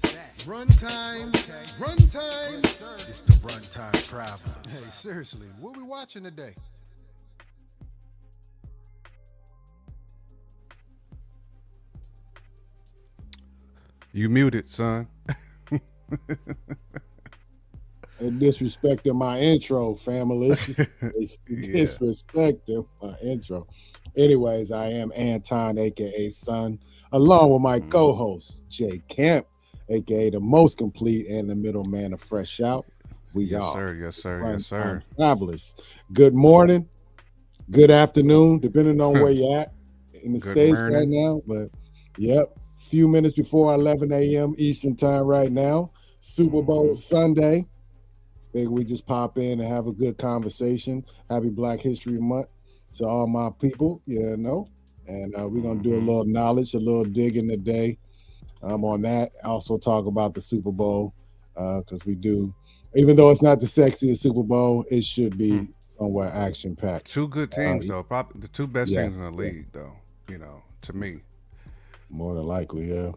Runtime, runtime. It's the Runtime Hey, Travelers. seriously, what we watching today? You muted, son. And disrespecting my intro, family. It's Yeah. disrespecting my intro. Anyways, I am Anton, aka Son, along with my Mhm. co-host Jay Camp, aka the most complete and the middleman of Fresh Out. We Yes, are sir. Yes, sir. Yes, Runtime sir. Travelers. Good morning, good afternoon, depending on where you're at in the Good states right morning. now. But yep, few minutes before 11 a.m. Eastern time right now. Super Bowl Mhm. Sunday. Figure we just pop in and have a good conversation. Happy Black History Month to all my people, you know. And we're gonna do a Mhm. little knowledge, a little digging today on that. Also talk about the Super Bowl because we do, even though it's not the sexiest Super Bowl, it should Hmm. be somewhat action packed. Two good teams, though. Probably the two best Yeah, teams in the yeah, league, though. To me. more than likely, yeah,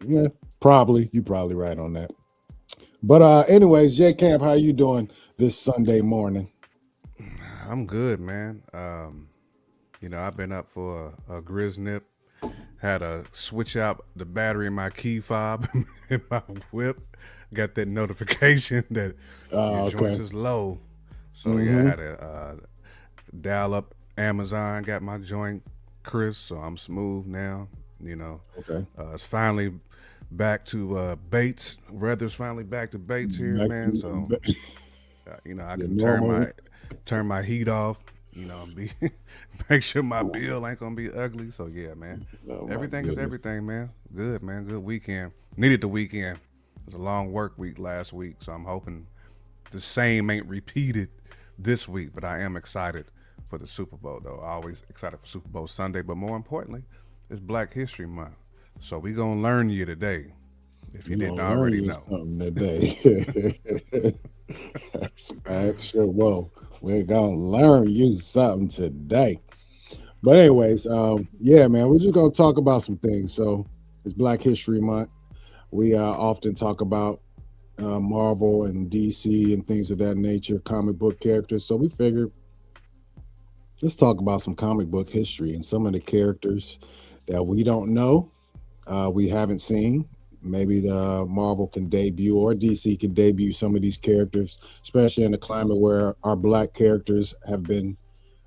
yeah, probably. You probably right on that. But anyways, J Camp, how you doing this Sunday morning? I'm good, man. I've been up for a grizz nip. Had to switch out the battery in my key fob in my whip. Got that notification that your joints Okay. is low. So yeah, I Mm-hmm. had to dial up Amazon. Got my joint crisp, so I'm smooth now. You know, Okay. it's finally back to Bates. Weather's finally back to Bates here, Back man. So to I your can normal. turn my heat off. And be make sure my bill ain't gonna be ugly. So yeah, man. Oh my Everything is goodness. everything, man. Good, man. Good weekend. Needed the weekend. It was a long work week last week, so I'm hoping the same ain't repeated this week. But I am excited for the Super Bowl, though. Always excited for Super Bowl Sunday. But more importantly, it's Black History Month, so we gonna learn you today if you You're didn't gonna learn already you know. something today. That's right. Sure. Well, we're gonna learn you something today. But anyways, yeah, man, we're just gonna talk about some things. So it's Black History Month. We often talk about Marvel and DC and things of that nature, comic book characters. So we figured let's talk about some comic book history and some of the characters that we don't know, we haven't seen. Maybe the Marvel can debut or DC can debut some of these characters, especially in a climate where our black characters have been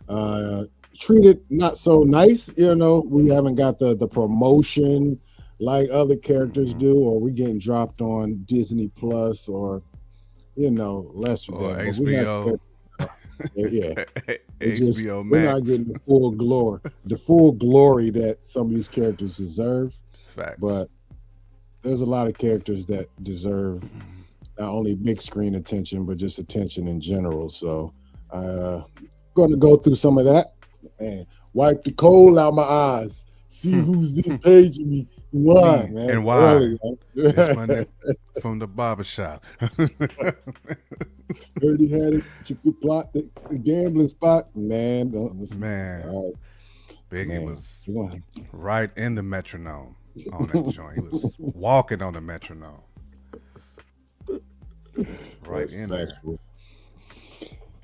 uh, treated not so nice. You know, we haven't got the promotion like other characters Hmm. do, or we getting dropped on Disney Plus or lesser Or than. But we have HBO, characters. Yeah, it just HBO we're not Max. getting the full glory that some of these characters deserve. Facts. But there's a lot of characters that deserve not only big screen attention but just attention in general. So going to go through some of that and wipe the coal out my eyes. See who's this paging me. Why, Me man? and It's why? early. This Man. Monday from the barber shop. Heard he had it. You could plot the gambling spot, man. Don't listen. Man, All right, Biggie man. was You want right in the metronome on that joint. He was walking on the metronome, right that's in there. factual.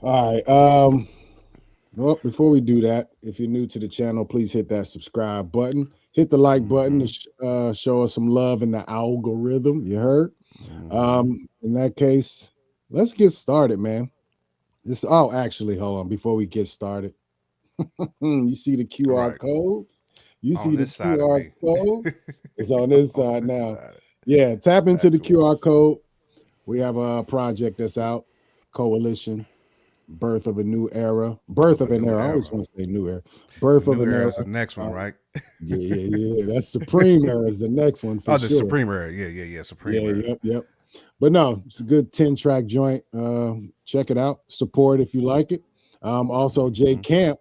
All right. Well, before we do that, if you're new to the channel, please hit that subscribe button. Hit the like button to Hmm. show us some love in the algorithm. You heard? Hmm. In that case, let's get started, man. Actually, hold on. Before we get started, you see the QR Right codes? You on see the this side of QR me. code? It's on this On side this now. side. Yeah, tap into the QR Backwards. code. We have a project that's out, Coalition, Birth of a New Era, Birth Of a of an new Era. I always era. want to say New Era, The Birth of new an era Era. is the next one, Um, right? yeah, yeah, yeah. That's Supreme Era is the next one for Oh, the sure. Supreme era. Yeah, yeah, yeah. Supreme Yeah, era. yep, yep. But no, it's a good 10-track joint. Check it out. Support if you like it. Also, Jay Hmm. Camp,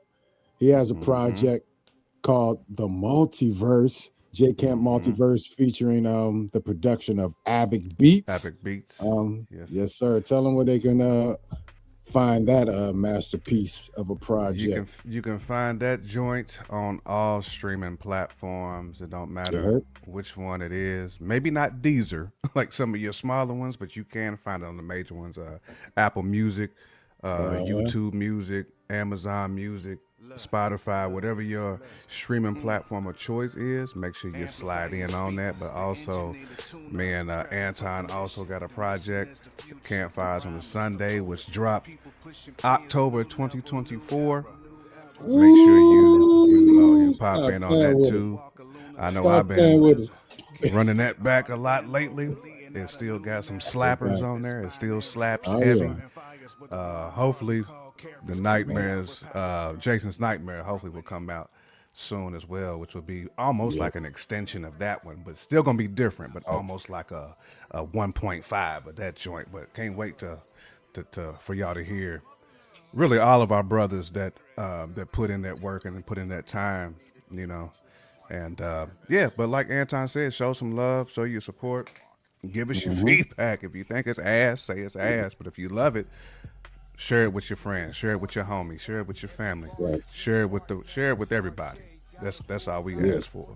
he has a Hmm. project called The Multiverse. J Camp Hmm. Multiverse featuring the production of Avic Beats. Epic beats. Yes. Yes, sir. Tell them where they can find that masterpiece of a project? You can find that joint on all streaming platforms. It don't matter Uh-huh. which one it is. Maybe not Deezer, like some of your smaller ones, but you can find it on the major ones. Apple Music, Uh-huh. YouTube Music, Amazon Music, Spotify, whatever your streaming platform of choice is. Make sure you slide in on that. But also, man, Anton also got a project, Campfires on the Sunday, which dropped October 2024. Make sure you Ooh, pop stop in on playing that with us. too. I know Stop I've playing been with us. running that back a lot lately. It still got some slappers Okay. on there. It still slaps Oh heavy. yeah, Hopefully, the man. Nightmares, Jason's Nightmare, hopefully will come out soon as well, which will be almost Yeah. like an extension of that one, but still gonna be different, but almost like a 1.5 of that joint. But can't wait to for y'all to hear really all of our brothers that put in that work and put in that time, you know. And yeah, but like Anton said, show some love, show your support, give us your Hmm. feedback. If you think it's ass, say it's ass. But if you love it, share it with your friends, share it with your homies, share it with your family, Right. share it with everybody. That's all we Yeah. ask for.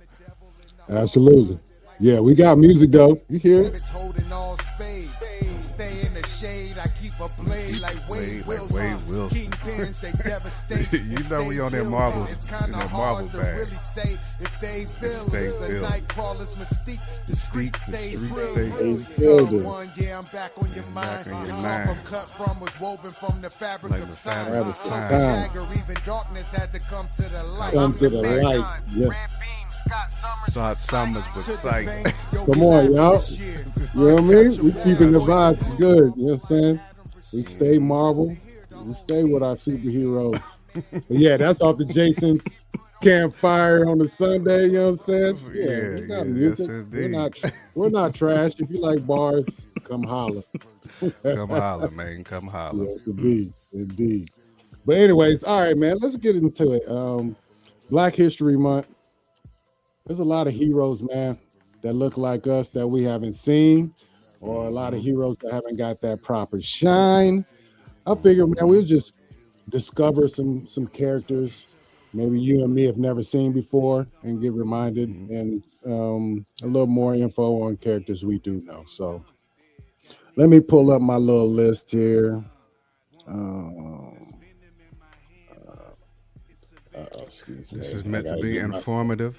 Absolutely. Yeah, we got music though. You hear it? It's holding all spades. Stay in the shade. I keep a blade like Wade Like Wade Wilson. Wilson. Kingpins, they devastate. You know we on that Stay Marvel- building. It's in kind that of Marvel hard to bag. really say if they feel they it. The feel it. night crawlers mystique. The streets the stay streets real. stay real. Filled it. Someone, yeah, I'm back on your mind. back on your The mind. cloth I'm cut from was woven from the fabric Like of the time. fabric of Cloak time. and dagger, even darkness had to come to the light. Come I'm to the the big light. gun. Yeah. Red beam, Scott Summers Scott with Summers sight. with To the sight. bank. Yo, Come we on, live y'all. this year. You know what I mean? We Untouchable. keeping the Boys vibes good. You know what I'm saying? We stay Marvel. We stay with our superheroes. But yeah, that's off the Jason's Campfire on the Sunday. You know what I'm saying? Yeah, Yeah, we got yeah, music. yes, we're indeed. not trash. If you like bars, come holler. Come holler, man. Come holler. Yes, indeed, indeed. But anyways, all right, man. Let's get into it. Black History Month. There's a lot of heroes, man, that look like us that we haven't seen, or a lot of heroes that haven't got that proper shine. I figure, man, we'll just discover some characters maybe you and me have never seen before and get reminded, and a little more info on characters we do know. So let me pull up my little list here. Um, excuse me. This is I meant to gotta be get my- informative.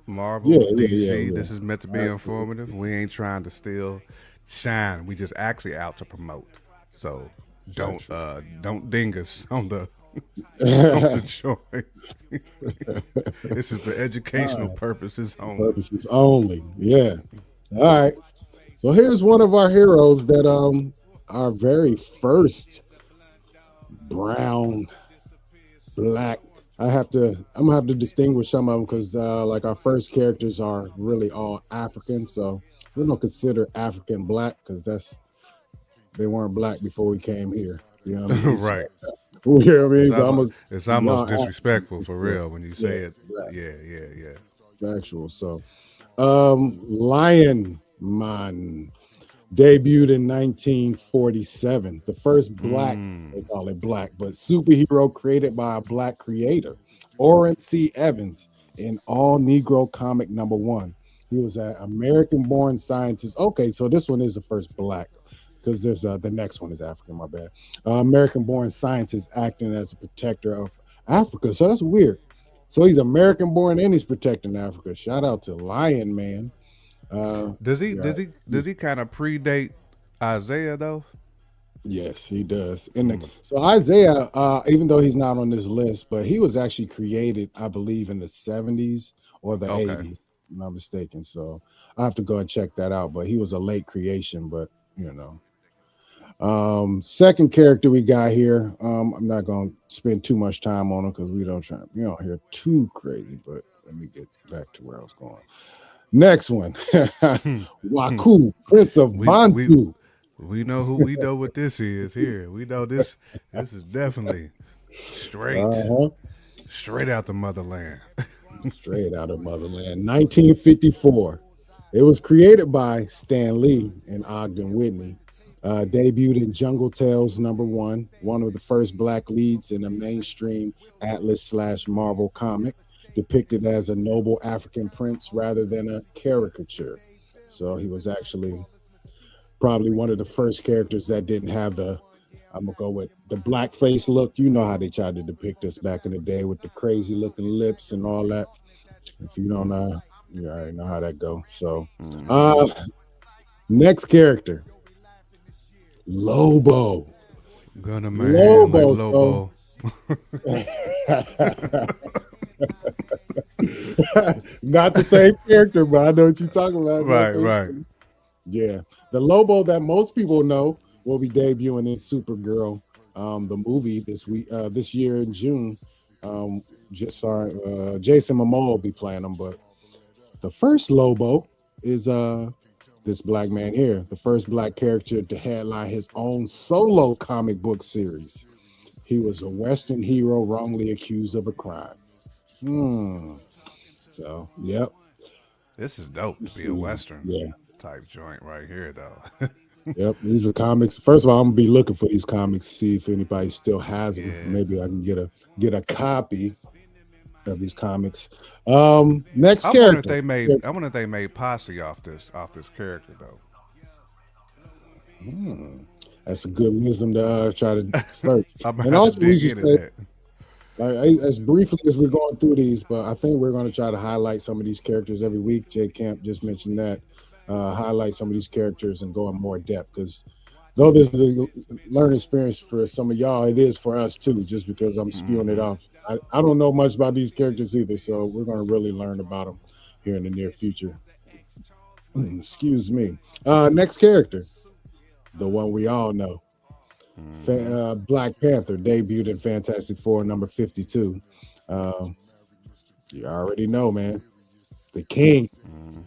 Marvel, Yeah, yeah, DC, yeah, yeah. this is meant to be informative. We ain't trying to steal shine. We just actually out to promote. So don't ding us on the on the joint. This is for educational purposes only. Purposes only. Yeah. All right. So here's one of our heroes that our very first brown black. I'm gonna have to distinguish some of them because like our first characters are really all African, so we don't consider African black because they weren't black before we came here. You know what I mean? Right. You know what I mean? It's So almost, it's almost no, disrespectful for real when you say yeah, it. right. Yeah. Factual. So Lion Man debuted in 1947. The first black, they call it black, but superhero created by a black creator, Orrin C. Evans, in all Negro comic #1. He was an American-born scientist. Okay, so this one is the first black, because there's the next one is African. My bad. American-born scientist acting as a protector of Africa. So that's weird. So he's American-born and he's protecting Africa. Shout out to Lion Man. Does he Yeah. does he kind of predate Isaiah though? Yes, he does. So Isaiah, even though he's not on this list, but he was actually created, I believe, in the 70s or the Okay. 80s, if I'm not mistaken. So I have to go and check that out. But he was a late creation, but you know. Second character we got here. I'm not gonna spend too much time on him because we don't hear too crazy, but let me get back to where I was going. Next one. Waku, Prince of We- Bantu. We know what this is here. We know this is definitely straight straight out the motherland. Straight out of motherland. 1954. It was created by Stan Lee and Ogden Whitney. Debuted in Jungle Tales #1, one of the first black leads in a mainstream Atlas slash Marvel comic, depicted as a noble African prince rather than a caricature. So he was actually probably one of the first characters that didn't have the, I'm gonna go with the blackface look. You know how they tried to depict us back in the day with the crazy looking lips and all that. If you don't know, you already know how that go. So, uh, next character, Lobo. Gonna man like Lobo. So, Lobo. not the same character, but I know what you're talking about. Right, right. Yeah, the Lobo that most people know will be debuting in Supergirl, the movie this year in June. Jason Momoa will be playing him, but the first Lobo is this black man here, the first black character to headline his own solo comic book series. He was a Western hero wrongly accused of a crime. So, yep. This is dope to be a Western type joint right here, though. Yep, these are comics. First of all, I'm gonna be looking for these comics to see if anybody still has them. Yeah. Maybe I can get a copy of these comics. Next I character. wonder if they made posse off this character though. That's a good wisdom to try to search. I'm gonna And have also, to we dig should into say, that. as briefly as we're going through these, but I think we're going to try to highlight some of these characters every week. Jay Camp just mentioned that. Highlight some of these characters and go in more depth, because though this is a learning experience for some of y'all, it is for us too, just because I'm spewing it off. I don't know much about these characters either, so we're going to really learn about them here in the near future. Excuse me. Next character, the one we all know. Black Panther debuted in Fantastic Four #52. You already know, man. The king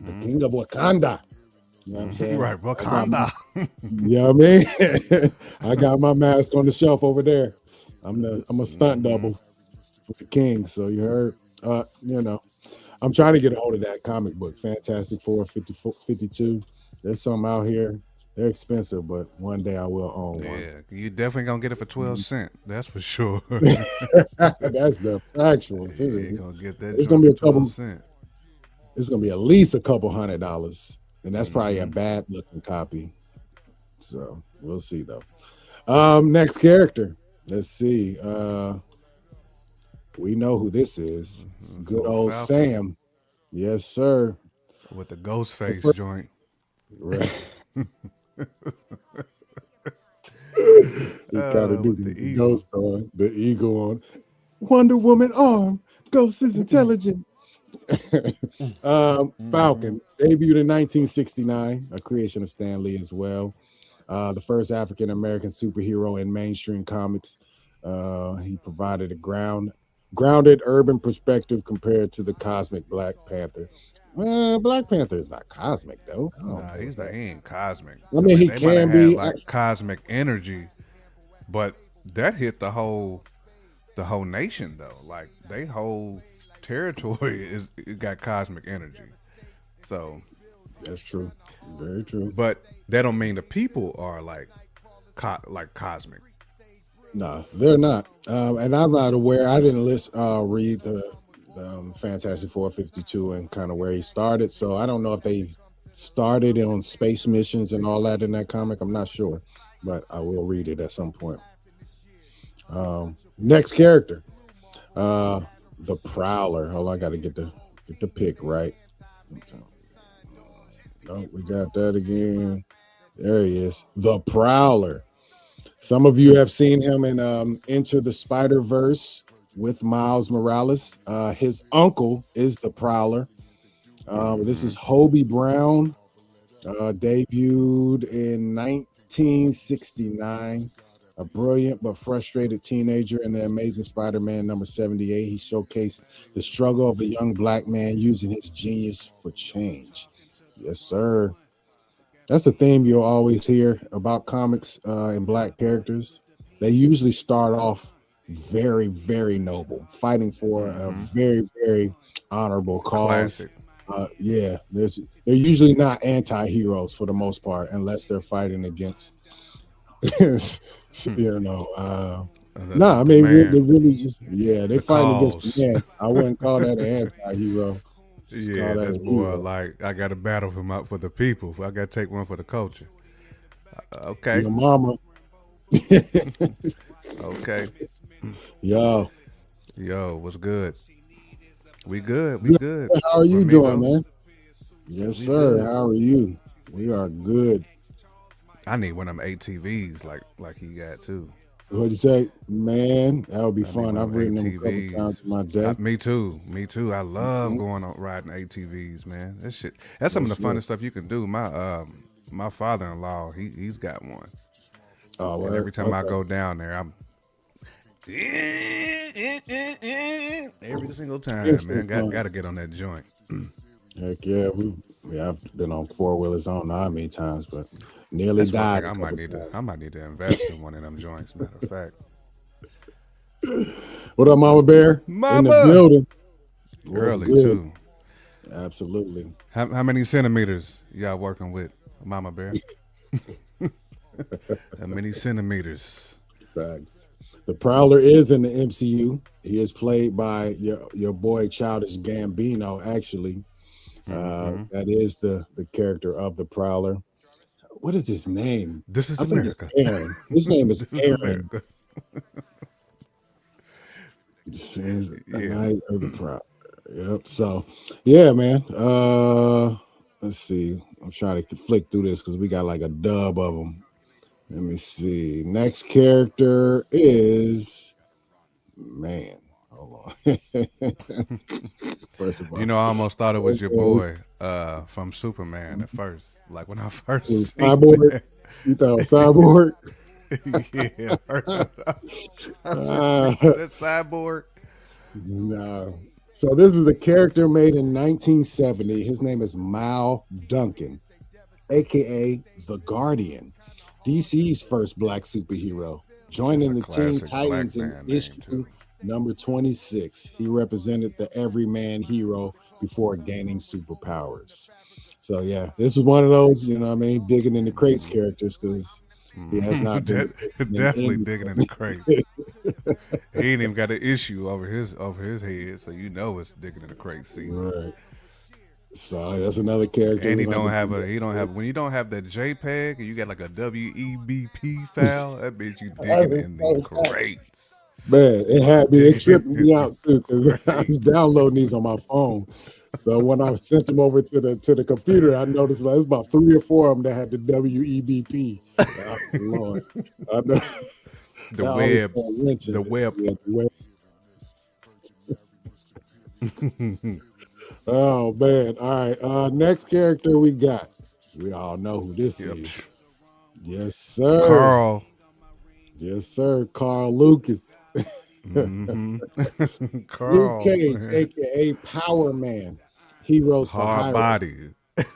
of Wakanda. You know what I'm saying? Right, Wakanda. Yeah, I mean, I got my mask on the shelf over there. I'm a stunt double for the king. So you heard, I'm trying to get a hold of that comic book, Fantastic Four 52. There's some out here. They're expensive, but one day I will own one. Yeah, you definitely gonna get it for 12 cents. That's for sure. That's the factual. Yeah, you gonna get that. It's gonna be a for 12 couple. cents. It's gonna be at least a couple $100, and that's probably a bad looking copy. So we'll see though. Next character. Let's see. We know who this is. Good old Falcon. Sam. Yes, sir. With the ghost face joint. Right. He gotta do with the the eagle. ghost on, the eagle on. Wonder Woman arm. Ghost is intelligent. Falcon debuted in 1969, a creation of Stan Lee as well. The first African American superhero in mainstream comics. He provided a grounded urban perspective compared to the cosmic Black Panther. Black Panther is not cosmic though. Nah, he ain't cosmic. I mean, he they might can have be. had, like cosmic energy, but that hit the whole nation though. Like they whole territory it got cosmic energy. So That's true. Very true. but that don't mean the people are like cosmic. No, they're not. And I'm not aware. I didn't read the Fantastic Four 52 and kind of where he started. So I don't know if they started on space missions and all that in that comic. I'm not sure, but I will read it at some point. Next character, the Prowler. Hold on, I got to get the pick right. Oh, we got that again. There he is, the Prowler. Some of you have seen him in Into the Spider-Verse with Miles Morales. His uncle is the Prowler. This is Hobie Brown, debuted in 1969. A brilliant but frustrated teenager in The Amazing Spider-Man #78. He showcased the struggle of a young black man using his genius for change. Yes, sir. That's a theme you'll always hear about comics and black characters. They usually start off very, very noble, fighting for a very, very honorable cause. Classic. Yeah, they're usually not anti-heroes for the most part, unless they're fighting against, Hmm. you know. The, No, the, I the mean man, they really just they're the fighting against the cause. man. I wouldn't call that an anti-hero. Just call Yeah, that that's a more hero. like I got to battle him out for the people. I got to take one for the culture. Okay, Your mama, okay. yo, Yo, what's good? We good. We good. good. How are For you me doing, though, man? Yes, we sir. good. How are you? We are good. I need one of them ATVs like he got too. What do you say, man? That would be I need fun. one of I've them ridden them a couple times ATVs. in my day. Me too. Me too. I love Mhm. going on riding ATVs, man. That shit. That's some of Yes, the sir. funnest stuff you can do. My father-in-law, he's got one, Oh, and word. every time I Okay. go down there, I'm every single time, Instant man. Got fun. got to get on that joint. Heck yeah, I've been on four wheelers. I don't know how many times, but nearly That's one died thing a couple I might need to invest in one of them joints. Matter of fact, times. What up, Mama Bear? In the Mama, building. What's early good? too. Absolutely. How many centimeters y'all working with, Mama Bear? How many centimeters? Facts. The Prowler is in the MCU. He is played by your boy Childish Gambino. Actually, Hmm. that is the character of the Prowler. What is his name? This is I think it's America. Aaron. His name is This is Aaron. America. This is the Yeah. night of the Prowler. Yep. So, yeah, man. Let's see. I'm trying to flick through this because we got like a dub of them. Let me see. Next character is man. Hold on. First of You all, know, I almost thought it was your okay. boy from Superman at first. Like when I first seen Cyborg. that. You thought Cyborg? Yeah, first I said, uh, is that cyborg? no. So this is a character made in 1970. His name is Mal Duncan, aka the Guardian, DC's first black superhero. That's Joining a the Teen classic black Titans in man name issue too. number 26. He represented the everyman hero before gaining superpowers. So yeah, this is one of those, you know what I mean, digging in the crates Mm. characters because he has not been depicted in Definitely digging in the anything. crates. He ain't even got an issue over his head, so you know it's digging in the crate season. Right. So that's another character And we're he gonna don't have have to a he don't have when you don't have that JPEG and you got like a WEBP file, that means you digging in the do. crates. Man, it You had me. It digging tripped in me the out too because I was crates. downloading these on my phone. So when I sent them over to the computer, I noticed like, it was about three or four of them that had the WEBP. Oh, Lord, I know, The that always web, throw a wrench in the it. web. Yeah, oh man! All right, next character we got. We all know who this Yep. is. Yes, sir. Carl. Yes, sir. Carl Lucas. Hmm. Luke Carl. Cage, aka Power Man, Heroes for Hard Hire. body.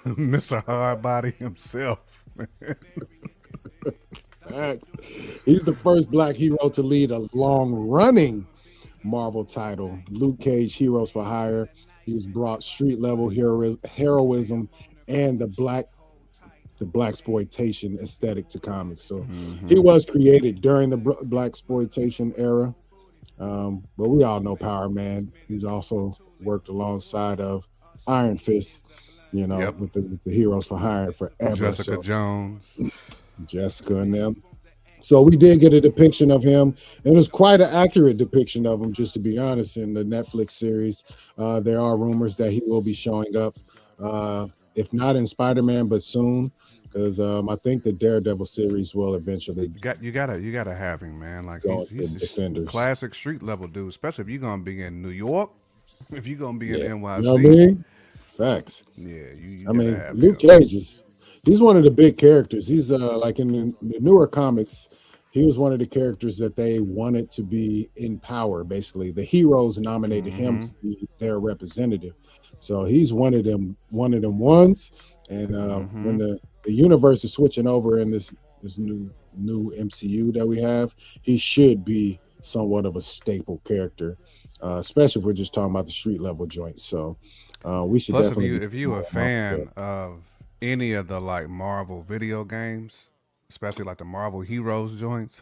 Mr. Hard Body himself. Facts. He's the first black hero to lead a long-running Marvel title. Luke Cage, Heroes for Hire. He's brought street level heroism and the black exploitation aesthetic to comics. So he Hmm. was created during the black exploitation era. But we all know Power Man. He's also worked alongside of Iron Fist, Yep. with the Heroes for Hire forever. Jessica So Jones. Jessica and them. So we did get a depiction of him. It was quite an accurate depiction of him, just to be honest, in the Netflix series. There are rumors that he will be showing up, if not in Spider-Man, but soon, because I think the Daredevil series will eventually You gotta have him, man. Like go he's into he's just a Defenders. classic street level dude, especially if you're gonna be in New York, if you're gonna be in Yeah, you know what I NYC. mean? Facts. Yeah, you I gotta mean, have Luke him. Cage he's one of the big characters. He's like in the newer comics, he was one of the characters that they wanted to be in power. Basically, the heroes nominated him Hmm. to be their representative. So he's one of them ones. And when Hmm. the universe is switching over in this new MCU that we have, he should be somewhat of a staple character, especially if we're just talking about the street level joints. So We should Plus, if definitely you be if you a more about that. fan of any of the like Marvel video games, especially like the Marvel Heroes joints,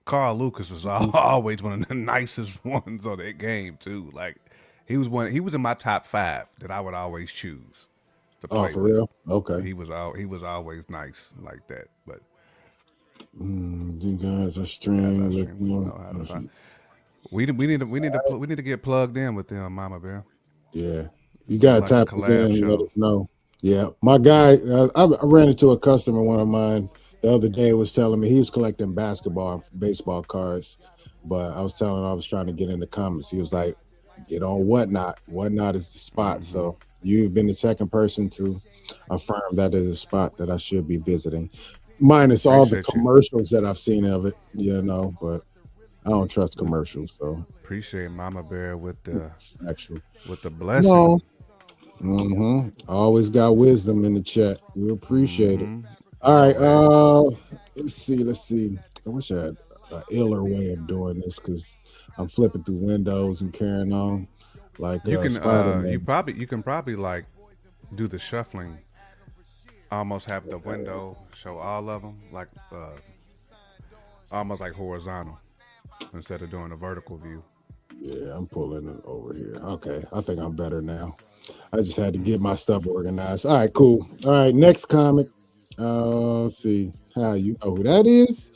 Carl Lucas was Mhm. always one of the nicest ones on that game too. Like he was in my top 5 that I would always choose to Oh, play for with. real? Okay. He was always nice like that. But You guys are as I streaming with stream, we me. know how to find. We need to get plugged in with them, Mama Bear. Yeah, you Do gotta like a tap us in collab and let show. us know. Yeah, my guy, I ran into a customer, one of mine, the other day was telling me he was collecting basketball, and baseball cards, but I was telling him I was trying to get into comics. He was like, "Get on Whatnot. Whatnot is the spot." Hmm. So you've been the second person to affirm that is a spot that I should be visiting. Minus all the Appreciate you. commercials that I've seen of it, but I don't trust commercials, so Appreciate Mama Bear actually. with the No, blessing. I always got wisdom in the chat. We appreciate it. Hmm. All right. Always. Let's see. Let's see. I wish I had an iller way of doing this because I'm flipping through windows and carrying on like Spider Man. You can probably like do the shuffling. Almost have the window show all of them like almost like horizontal instead of doing a vertical view. Yeah, I'm pulling it over here. Okay, I think I'm better now. I just had to get my stuff organized. All right, cool. All right, next comic. Let's see how you know who that is.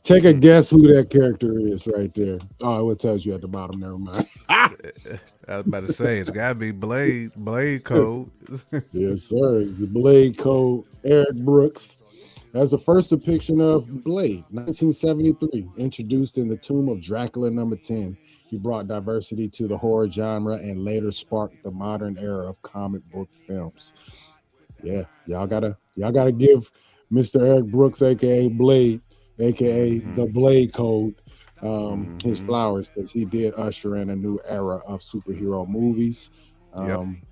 Take a Mm. guess who that character is right there. Oh, it tells you at the bottom. Never mind. I was about to say it's got to be Blade Code. Yes, sir. It's the Blade Code. Eric Brooks. That's the first depiction of Blade, 1973, introduced in the Tomb of Dracula #10. He brought diversity to the horror genre and later sparked the modern era of comic book films. Yeah, y'all gotta give Mr. Eric Brooks, aka Blade, aka the Hmm. Blade Code, his Hmm. flowers because he did usher in a new era of superhero movies. Yep. Um,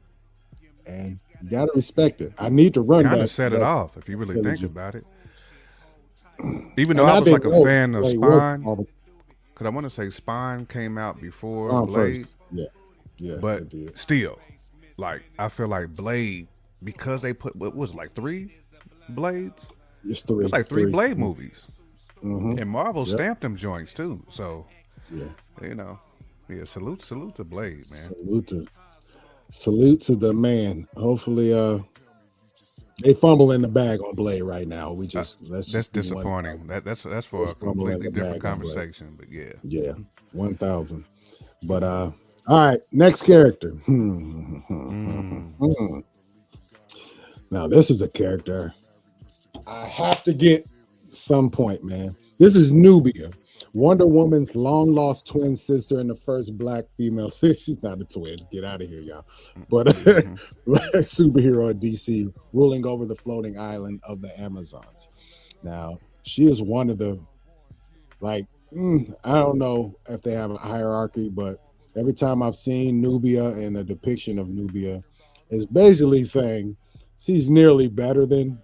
and you gotta respect it. I need to run Kind of that set it that off if you really think trilogy. about it. Even though And I I was like didn't a know fan of Blade was Spawn, Marvel because I want to say Spawn came out before first. Blade, Yeah, yeah, but it did. still, like I feel like Blade because they put what was it, like 3 Blades. It's It's three, like three three. Blade movies, Mm-hmm. and Marvel Yep. stamped them joints too. So Yeah. you know, yeah, salute to Blade, man. Salute to the man. Hopefully, they fumble in the bag on Blade right now. Uh, Let's that's just be 1,000. disappointing. That's They for a fumble in completely the different bag on Blade. conversation. But yeah, Yeah, 1,000. But all right. Next character. mm, Now this is a character I have to get some point, man. This is Nubia, Wonder Woman's long lost twin sister and the first black female. She's not a twin. Get out of here, y'all. But mm-hmm. black superhero at DC, ruling over the floating island of the Amazons. Now she is one of the like. I don't know if they have a hierarchy, but every time I've seen Nubia and a depiction of Nubia, it's basically saying she's nearly better than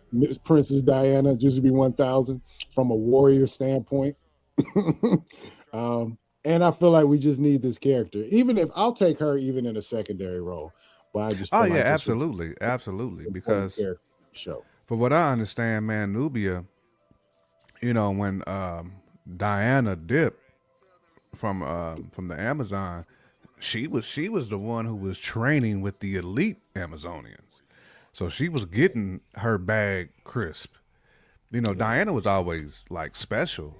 Princess Diana, just to be 1,000 from a warrior standpoint. And I feel like we just need this character, even if I'll take her even in a secondary role. But I just Oh feel yeah, like this was absolutely. an important Because character show. for what I understand, man, Nubia, when Diana dipped from the Amazon, she was the one who was training with the elite Amazonians. So she was getting her bag crisp. Yeah. Diana was always like special,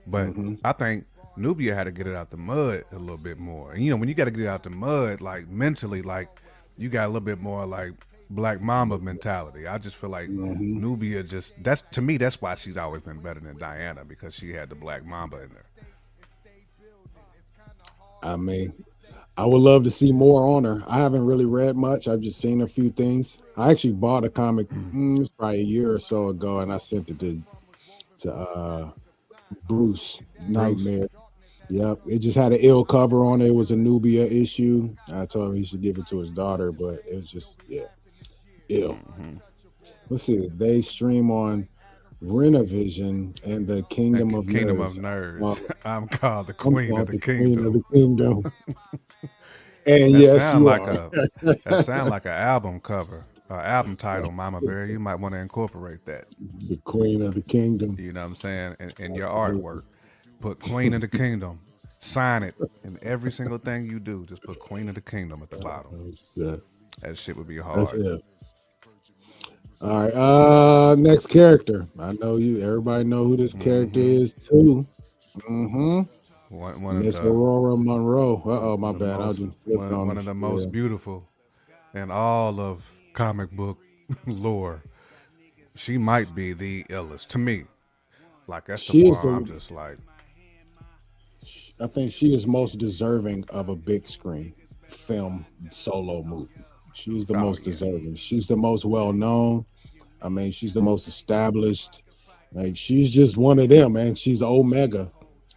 but Hmm. I think Nubia had to get it out the mud a little bit more. And when you got to get it out the mud, like mentally, like you got a little bit more like Black Mamba mentality. I just feel like Hmm. Nubia that's to me that's why she's always been better than Diana because she had the Black Mamba in there. I mean, I would love to see more on her. I haven't really read much. I've just seen a few things. I actually bought a comic it's probably a year or so ago, and I sent it to Bruce Bruce. Nightmare. Yep, it just had an ill cover on it. It was a Nubia issue. I told him he should give it to his daughter, but it was just ill. Hmm. Let's see. They stream on Renovision and the Kingdom of Kingdom of Nerds. Nerds. Well, I'm called the I'm Queen of called the the Queen of Kingdom. the Kingdom. And That yes, sound you like are. a that sound like an album cover, album title, Mama Bear. You might want to incorporate that. The queen of the kingdom. You know what I'm saying? In your Absolutely. artwork, put Queen of the Kingdom. Sign it in every single thing you do. Just put Queen of the Kingdom at the bottom. Yeah, That shit would be that's hard. it. All right. Next character. I know you. Everybody know who this character hmm is too. Mm-hmm. One of Miss Aurora Monroe. Uh oh, my the bad. I was most just flipping on one of this. the most Yeah. beautiful in all of comic book lore. She might be the illest to me. Like that's the She is one I'm the. just like, I think she is most deserving of a big screen film solo movie. She's the oh most yeah. deserving. She's the most well known. I mean, she's the most established. Like she's just one of them, man. She's Omega.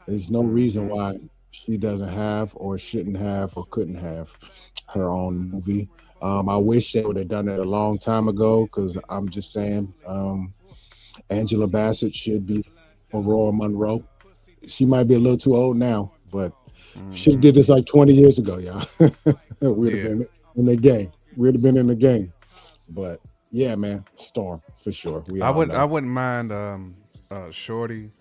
There's no reason hmm why she doesn't have or shouldn't have or couldn't have her own movie. I wish they would have done it a long time ago because I'm just saying Angela Bassett should be Aurora Monroe. She might be a little too old now, but she hmm did this like 20 years ago, y'all. We'd have Yeah. been in the game. We'd have been in the game. But yeah, man, Storm for sure. We all I know. wouldn't mind Shorty.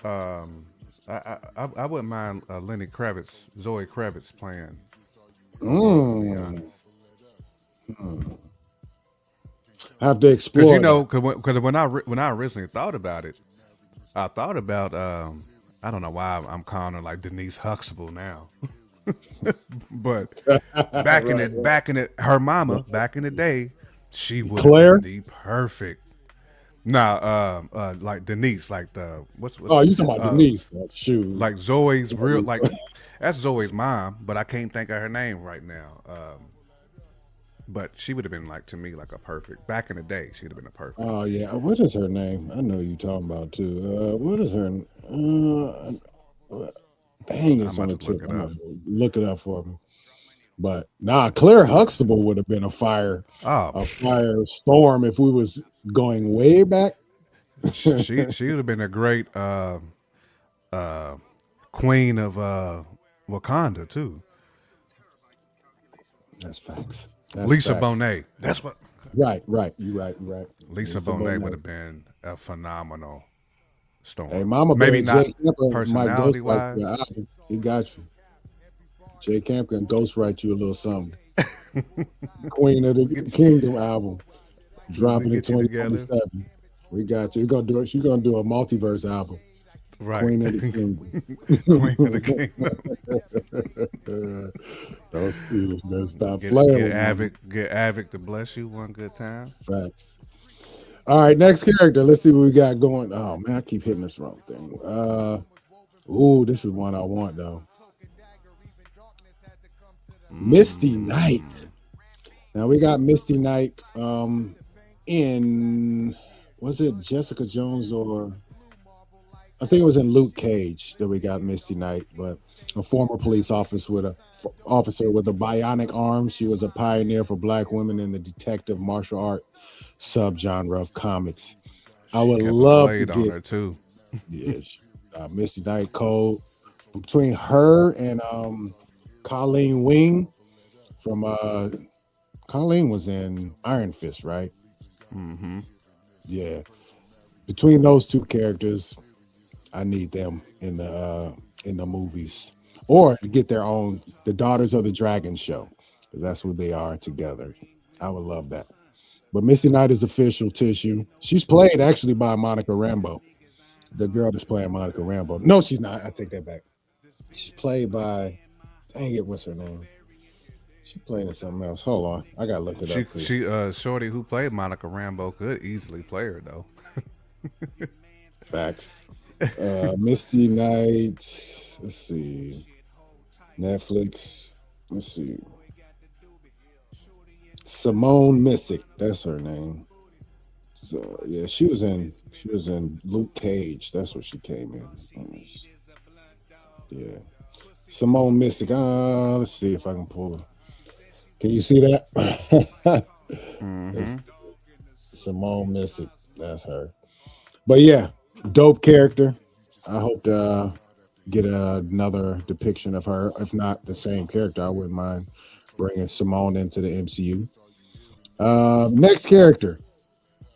Um, I wouldn't mind Lenny Kravitz, Zoe Kravitz playing Aurora. To be Mm, honest, mm. Have to because you explore know, that. because when I originally thought about it, I thought about I don't know why I'm calling her like Denise Huxtable now, but Right, right. her mama back in the day, she would have been Claire? the perfect. Nah, like Denise, like the what's Oh, you talking about Denise? Shoot. like Zoe's real like that's Zoe's mom, but I can't think of her name right now. But she would have been like to me like a perfect back in the day. She'd have been a perfect. Oh yeah. What is her name? I know you talking about too. What is her? Dang, I'm it's on about the to look tip. it I'm up. gonna look it up for me. But nah, Claire Huxtable would have been Oh, a fire storm if we was going way back. she would have been a great uh, queen of Wakanda too. That's facts. That's Lisa facts. Bonet. That's what Right, right. You right, you right. Lisa Lisa Bonet would Bonet. have been a phenomenal Hey, storm. Mama Maybe Bear, not Jay Camper might personality ghostwrite wise. your album. He got you. Jay Camp can ghostwrite you a little something. Queen of the Kingdom album We dropping in get you together. 2027. We got you. You're gonna do it. She's gonna do a multiverse album. Right. Queen of the Kingdom. Queen of the Kingdom. Don't steal. Better stop playing with Mama. Get Avic to bless you one good time. Facts. All right, next character. Let's see what we got going. Oh man, I keep hitting this wrong thing. Ooh, this is one I want though. Misty Knight. Now we got Misty Knight in was it Jessica Jones or I think it was in Luke Cage that we got Misty Knight, but a former police officer with a bionic arm. She was a pioneer for black women in the detective martial art subgenre of comics. I She would kept a love to blade on get her too. yeah, Misty Knight Code between her and Colleen Wing from Colleen was in Iron Fist, right? Mm-hmm. Yeah. Between those two characters, I need them in the movies. Or to get their own the Daughters of the Dragon show. Because that's what they are together. I would love that. But Misty Knight is official tissue. She's played actually by Monica Rambeau. The girl that's playing Monica Rambeau. No, she's not. I take that back. She's played by dang it, what's her name? She played in something else. Hold on. I gotta look it up. Shorty who played Monica Rambeau could easily play her though. Facts. Misty Knight. Let's see. Netflix. Let's see. Simone Missick. That's her name. So yeah, she was in Luke Cage. That's what she came in. Yeah. Simone Missick. Let's see if I can pull her. Can you see that? Mm-hmm. Simone Missick. That's her. But yeah, dope character. I hope get another depiction of her, if not the same character. I wouldn't mind bringing Simone into the MCU. Next character,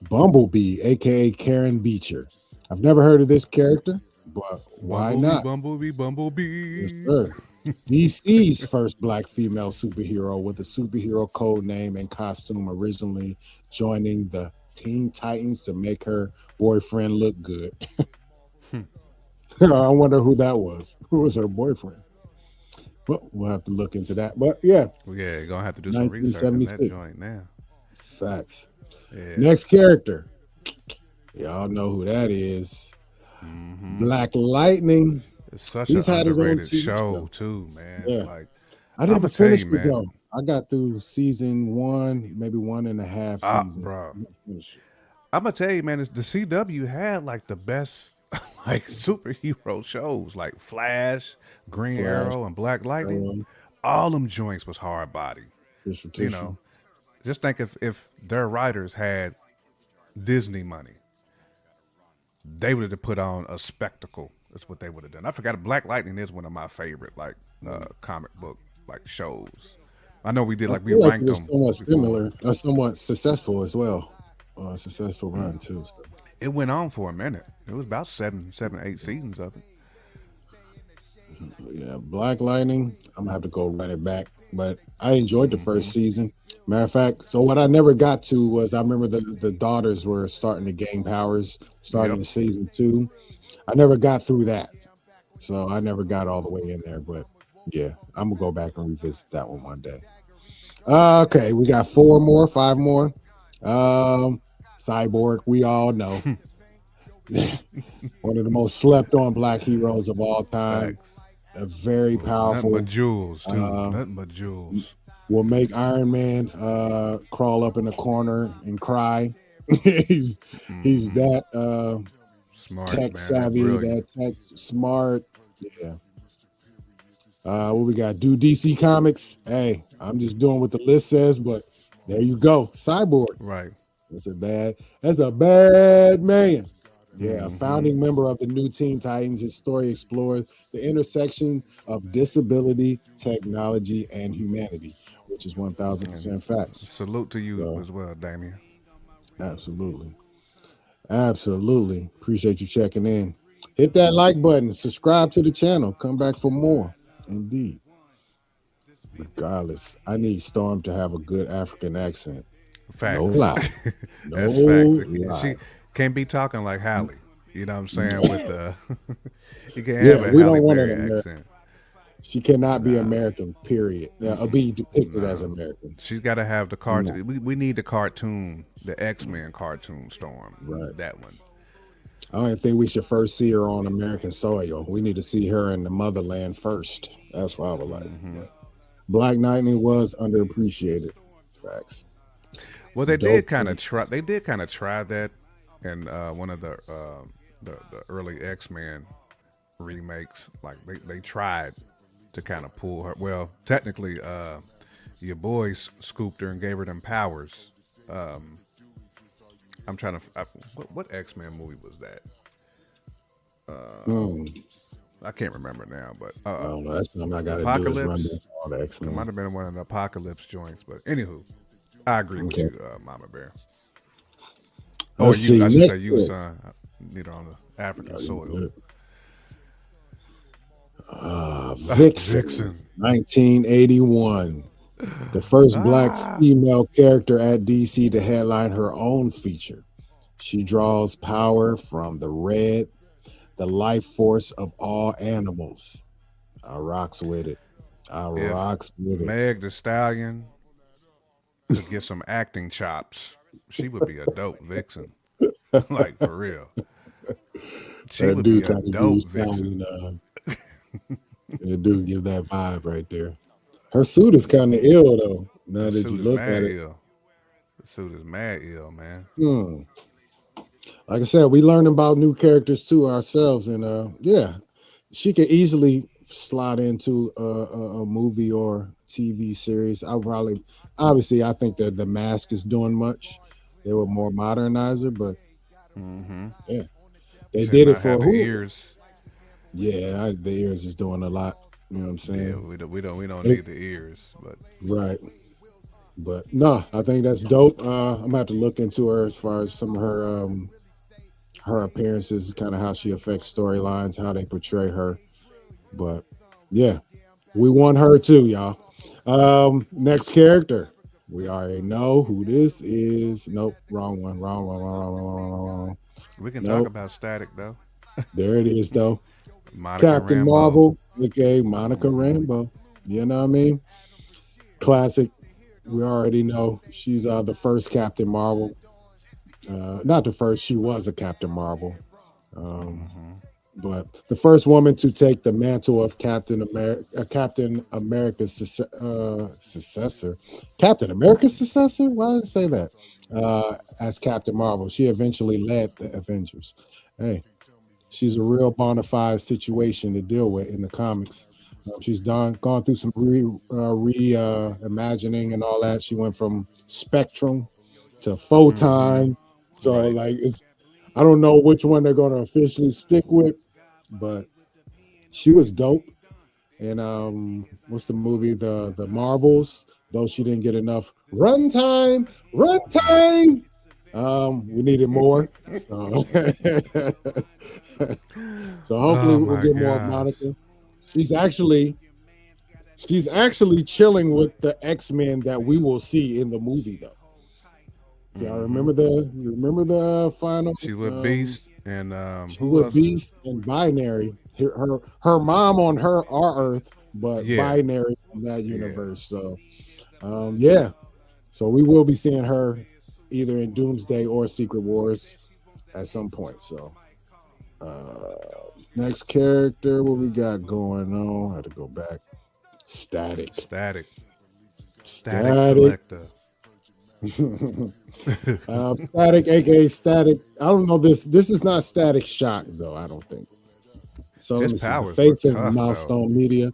Bumblebee, aka Karen Beecher. I've never heard of this character, but why Bumblebee, not? Bumblebee, Yes, Bumblebee. sir. DC's first black female superhero with a superhero code name and costume, originally joining the Teen Titans to make her boyfriend look good. Hmm. I wonder who that was. Who was her boyfriend? Well, we'll have to look into that. But yeah, Well, yeah, you're gonna have to do some research in that 1976. joint now. Facts. Yeah. Next character. Y'all know who that is. Hmm. Black Lightning. It's such an He's had his own underrated TV show show. too, man. Yeah. Like I I'm never gonna tell you, finished it man. though. I got through season one, maybe one and a half seasons. Bro, I never finished it. I'm gonna tell you, man. It's, the CW had like the best like superhero shows, like Flash, Green Flash, Arrow, and Black Lightning. Arrow, All them joints was hard body. Fisher You Tissue. know, just think if their writers had Disney money, they would have put on a spectacle. That's what they would have done. I forgot Black Lightning is one of my favorite like comic book like shows. I know we did I like we feel like it ranked was them somewhat before. similar, somewhat successful as well. Successful run too. So. It went on for a minute. It was about seven, 8 seasons of it. Yeah, Black Lightning. I'm gonna have to go run it back, but I enjoyed the Hmm. first season. Matter of fact, so what I never got to was I remember the daughters were starting to gain powers, starting Yep. in season two. I never got through that, so I never got all the way in there. But yeah, I'm gonna go back and revisit that one day. Okay, we got four more, five more. Um, Cyborg, we all know one of the most slept on black heroes of all time. Facts. A very Nothing but powerful. jewels too. Uh, Nothing but jewels. will make Iron Man crawl up in the corner and cry. he's he's Hmm. that Smart tech man. That savvy, brilliant. that tech smart. Yeah. What we got? Do DC Comics? Hey, I'm just doing what the list says, but there you go. Cyborg. Right. That's a bad man. Yeah, a Hmm. founding member of the new Teen Titans. His story explores the intersection of disability, technology, and humanity, which is And 1000% facts. salute to you So, as well, Damien. absolutely. Absolutely. Appreciate you checking in. Hit that like button, subscribe to the channel, come back for more. Indeed. Regardless, I need Storm to have a good African accent. No Facts. lie. No That's facts. She lie. can't be talking like Halle. You know what I'm saying? With the you can't have Yeah, a we Halle don't want an Berry American. accent. She cannot be Nah. American, period. Mm-mm. Be depicted as No. American. She's got to have the No. cartoon. We need the cartoon, the X-Men cartoon Storm. We Right. need that one. I don't even think we should first see her on American soil. We need to see her in the motherland first. That's what I would like. Hmm. But Black Lightning was underappreciated. Facts. Well, they did Dope. kind of try. They did kind of try that in one of the early X-Men remakes. Like they tried to kind of pull her. Well, technically, your boys scooped her and gave her them powers. Um, I'm trying to. What X Men movie was that? Hmm. I can't remember now, but I don't know. That's something I got to do is run Apocalypse. back all the X It might Men. have been one of the Apocalypse joints, but anywho, I agree with Okay. you, Mama Bear. Or Let's see. you, I should say Next you, pick. son. Neither on the African Oh, you soil. good. Vixen, Vixen. 1981. The first black Ah, female character at DC to headline her own feature. She draws power from the red, the life force of all animals. I rocks with it. I if rocks with it. Meg the Stallion could get some acting chops, she would be a dope vixen. Like for real. She That would be dude a kind of do dope vixen. sound. That dude give that vibe right there. Her suit is kind of ill though. Now The that you suit is look at mad it. ill. The suit is mad ill, man. Hmm. Like I said, we learn about new characters too ourselves, and yeah, she could easily slot into a movie or TV series. I probably, obviously, I think that the Mask is doing much. They were more modernizer, but Mm-hmm. yeah, You they said did it not for have the who? ears. The ears is doing a lot. You know what I'm Yeah, saying? we don't It- need the ears, but right. But no, I think that's dope. I'm gonna have to look into her as far as some of her appearances, kind of how she affects storylines, how they portray her. But yeah, we want her too, y'all. Next character. We already know who this is. Nope, wrong one. Wrong, wrong, wrong, wrong, wrong, wrong, wrong, wrong. we can talk Nope. about Static though. There it is though. Monica Captain Rambo. Marvel, aka Monica Rambo. You know what I mean? Classic. We already know she's the first Captain Marvel. Not the first, she was a Captain Marvel. Um, Hmm. but the first woman to take the mantle of Captain America's successor, Captain America's successor. Why did I say that? As Captain Marvel, she eventually led the Avengers. Hey, she's a real bona fide situation to deal with in the comics. She's gone through some imagining and all that. She went from Spectrum to Hmm. Photon. So Right. like it's I don't know which one they're gonna officially stick with, but she was dope. And what's the movie? The Marvels. Though she didn't get enough runtime. We needed more. So so hopefully Oh we'll my get more of gosh. Monica. She's actually she's actually chilling with the X-Men that we will see in the movie though. If y'all Hmm. remember the final She with Beast and she who with else? Beast and Binary. Her mom on our Earth, but Yeah, Binary on that yeah. universe. So yeah. So we will be seeing her either in Doomsday or Secret Wars at some point. So uh next character, what we got going on? I had to go back. Static. Static. Static Static. Selector. Static, aka Static. I don't know this. This is not Static Shock though. I don't think. So let His me see. The powers were face of tough though. Milestone Media.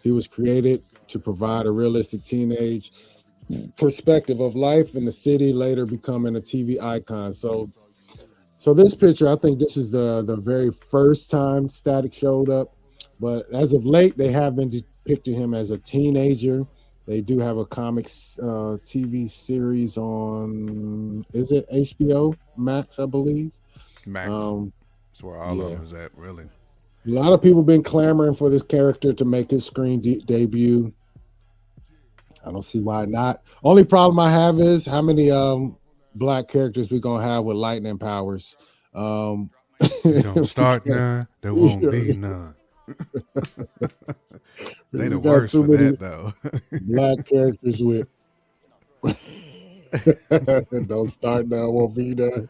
He was created to provide a realistic teenage perspective of life in the city, later becoming a TV icon. So this picture, I think this is the very first time Static showed up. But as of late, they have been depicting him as a teenager. They do have a comics TV series on, is it HBO Max, I believe. Max. Um, That's where all of yeah, them is at, really. a lot of people been clamoring for this character to make his screen debut. I don't see why not. Only problem I have is how many black characters we gonna have with lightning powers. Um, We don't we start got, none. There won't yeah, be none. They we the got worst too for many that though. black characters with. Don't start now, won't be done.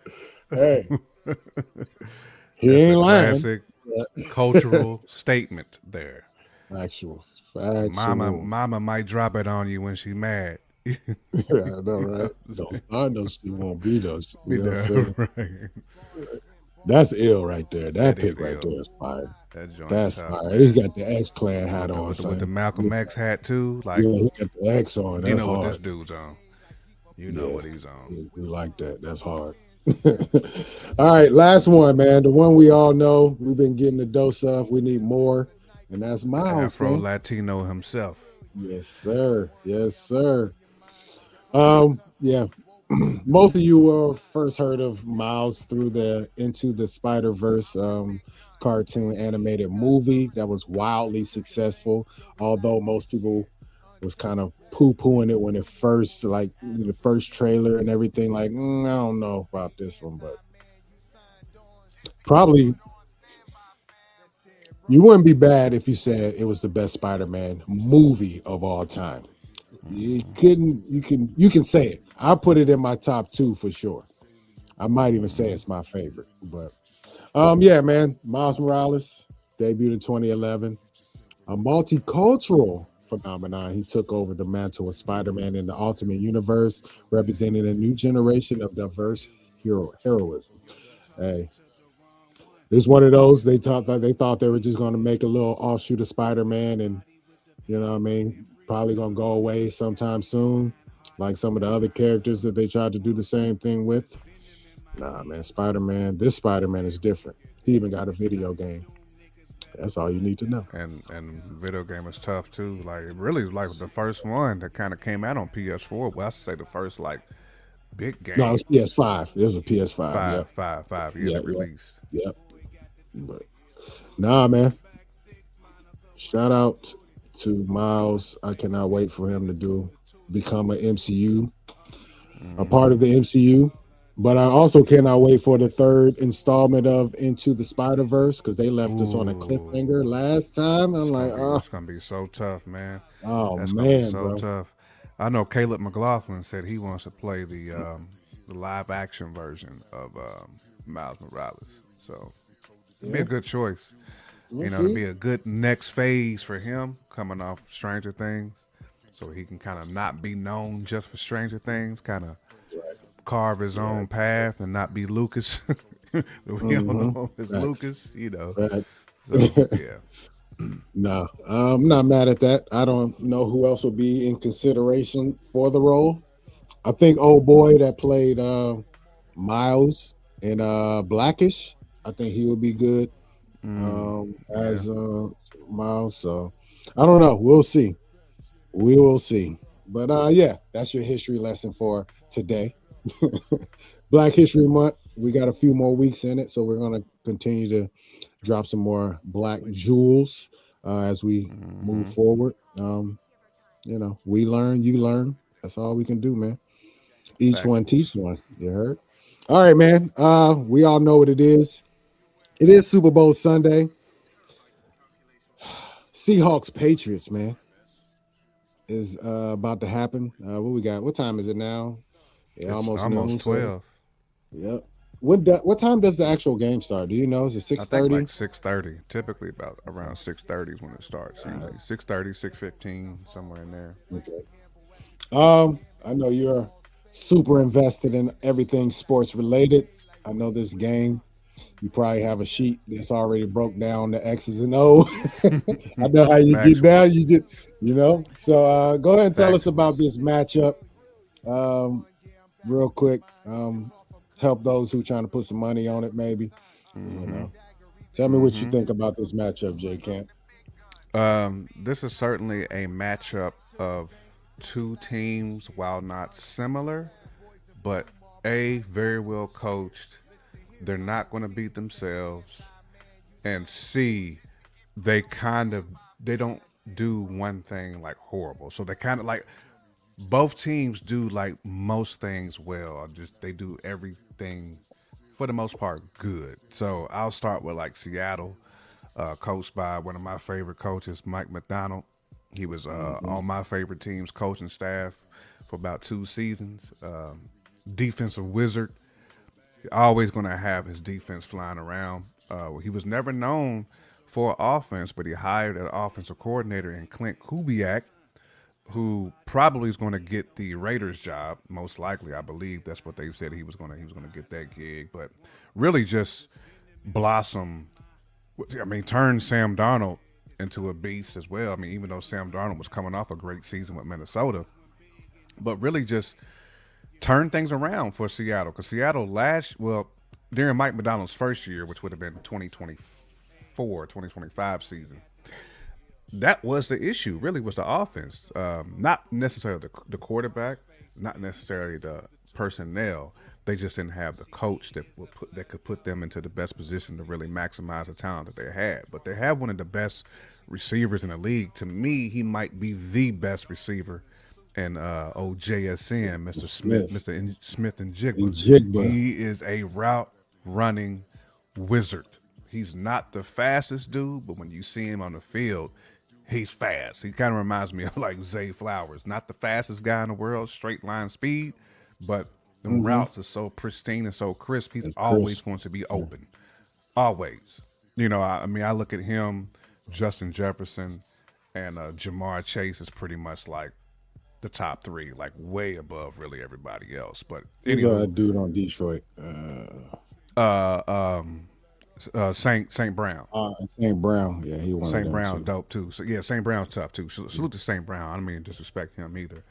Hey, he That's a ain't lying. classic But cultural statement there. factual, factual. Mama might drop it on you when she mad. Yeah, I know, right? Don't start no she won't be those. You Be know what I'm there, saying? right? That's ill right there. That That pick is right ill. there is fire. That joint That's tough, fire. He man. got the X Clan hat on, With the son. Malcolm X hat too. Like, Yeah, he got the X on. you That's know what this hard. dude's on. You know Yeah, what he's on. we like that. That's hard. All right, last one, man. The one we all know we've been getting the dose of. We need more, and that's The Miles, Afro man. Latino himself. Yes, sir. Yes, sir. Yeah. Most of you first heard of Miles through the Into the Spider Verse cartoon animated movie that was wildly successful. Although most people was kind of poo pooing it when it first, like the first trailer and everything. Like, I don't know about this one, but probably you wouldn't be bad if you said it was the best Spider-Man movie of all time. You Mhm. couldn't. You can say it. I put it in my top two for sure. I might even say Mhm. it's my favorite. But yeah, man. Miles Morales debuted in 2011. A multicultural phenomenon. He took over the mantle of Spider-Man in the Ultimate Universe, representing a new generation of diverse heroism. Hey, it's one of those they thought they were just going to make a little offshoot of Spider-Man, and you know what I mean, probably gonna go away sometime soon, like some of the other characters that they tried to do the same thing with. Nah, man, Spider-Man. This Spider-Man is different. He even got a video game. That's all you need to know. And video game is tough too. Like it really is like the first one that kind of came out on PS4. Well, I should say the first like big No, it was game. PS5. It was a PS5. Yep. Yeah, Yeah, that yeah, released. yep. But nah, man. Shout out to Miles. I cannot wait for him to become an MCU, a part Hmm. of the MCU. But I also cannot wait for the third installment of Into the Spider Verse because they left us on a cliffhanger Ooh, last time. I'm like, that's gonna be so tough, man. oh That's gonna be man, so bro. tough. I know Caleb McLaughlin said he wants to play the live action version of Miles Morales. So it'd be a Yeah, good choice. we'll You know, to see. be a good next phase for him coming off Stranger Things, so he can kind of not be known just for Stranger Things, kind of Right. carve his Yeah. own path and not be Lucas. We don't Mm-hmm. know if it's Facts. Lucas, you know. Facts. So yeah, No, I'm not mad at that. I don't know who else will be in consideration for the role. I think old boy that played Miles in Blackish. I think he would be good yeah. as Miles. So I don't know. We'll see. We will see. But yeah, that's your history lesson for today. Black History Month. We got a few more weeks in it, so we're gonna continue to drop some more black jewels as we move Hmm. forward. We learn, you learn. That's all we can do, man. Each one teach Factuals. one. You heard? All right, man. We all know what it is. It is Super Bowl Sunday. Seahawks Patriots, man, is about to happen. What we got? What time is it now? Yeah, It's almost almost noon. So, 12. yep. What time does the actual game start? Do you know? Is it I six think like thirty? 6:30. Typically about around 6:30 is when it starts. Usually 6:30, 6:15, somewhere in there. Okay. I know you're super invested in everything sports related. I know this game. You probably have a sheet that's already broke down the X's and O. I know how you get down. Factuals. You just, So go ahead and tell us about Factuals. this matchup, um, real quick. Help those who trying to put some money on it, maybe. You Hmm. know, tell me what you Hmm. think about this matchup, J. Camp. This is certainly a matchup of two teams, while not similar, but A, very well coached. They're not going to beat themselves. And C, they kind of they don't do one thing like horrible. So they kind of like both teams do like most things well. Or just they do everything for the most part good. So I'll start with like Seattle, coached by one of my favorite coaches, Mike McDonald. He was Hmm. on my favorite team's coaching staff for about 2 seasons. Defensive wizard, always going to have his defense flying around. He was never known for offense, but he hired an offensive coordinator in Clint Kubiak, who probably is going to get the Raiders job. Most likely, I believe that's what they said he was going to get that gig. But really, just blossom. I mean, turn Sam Darnold into a beast as well. I mean, even though Sam Darnold was coming off a great season with Minnesota, but really just turn things around for Seattle. Because Seattle during Mike McDonald's first year, which would have been 2024, 2025 season, that was the issue. Really, was the offense, not necessarily the quarterback, not necessarily the personnel. They just didn't have the coach that could put them into the best position to really maximize the talent that they had. But they have one of the best receivers in the league. To me, he might be the best receiver and OJSN, Mr. Smith, Smith Smith and Jigba. and Jigba. He is a route running wizard. He's not the fastest dude, but when you see him on the field, he's fast. He kind of reminds me of like Zay Flowers. Not the fastest guy in the world, straight line speed, but them Mm-hmm. routes are so pristine and so crisp. He's And always Chris. going to be Yeah. open. Always. I mean, I look at him, Justin Jefferson, and Jamar Chase is pretty much like the top three, like way above really everybody else. But Who's anywho, dude on Detroit? uh, um, Saint Brown. St. Brown. Yeah, he one of St. them Brown's too. dope too. So yeah, St. Brown's tough too. Salute to St. Brown. I don't mean to disrespect him either.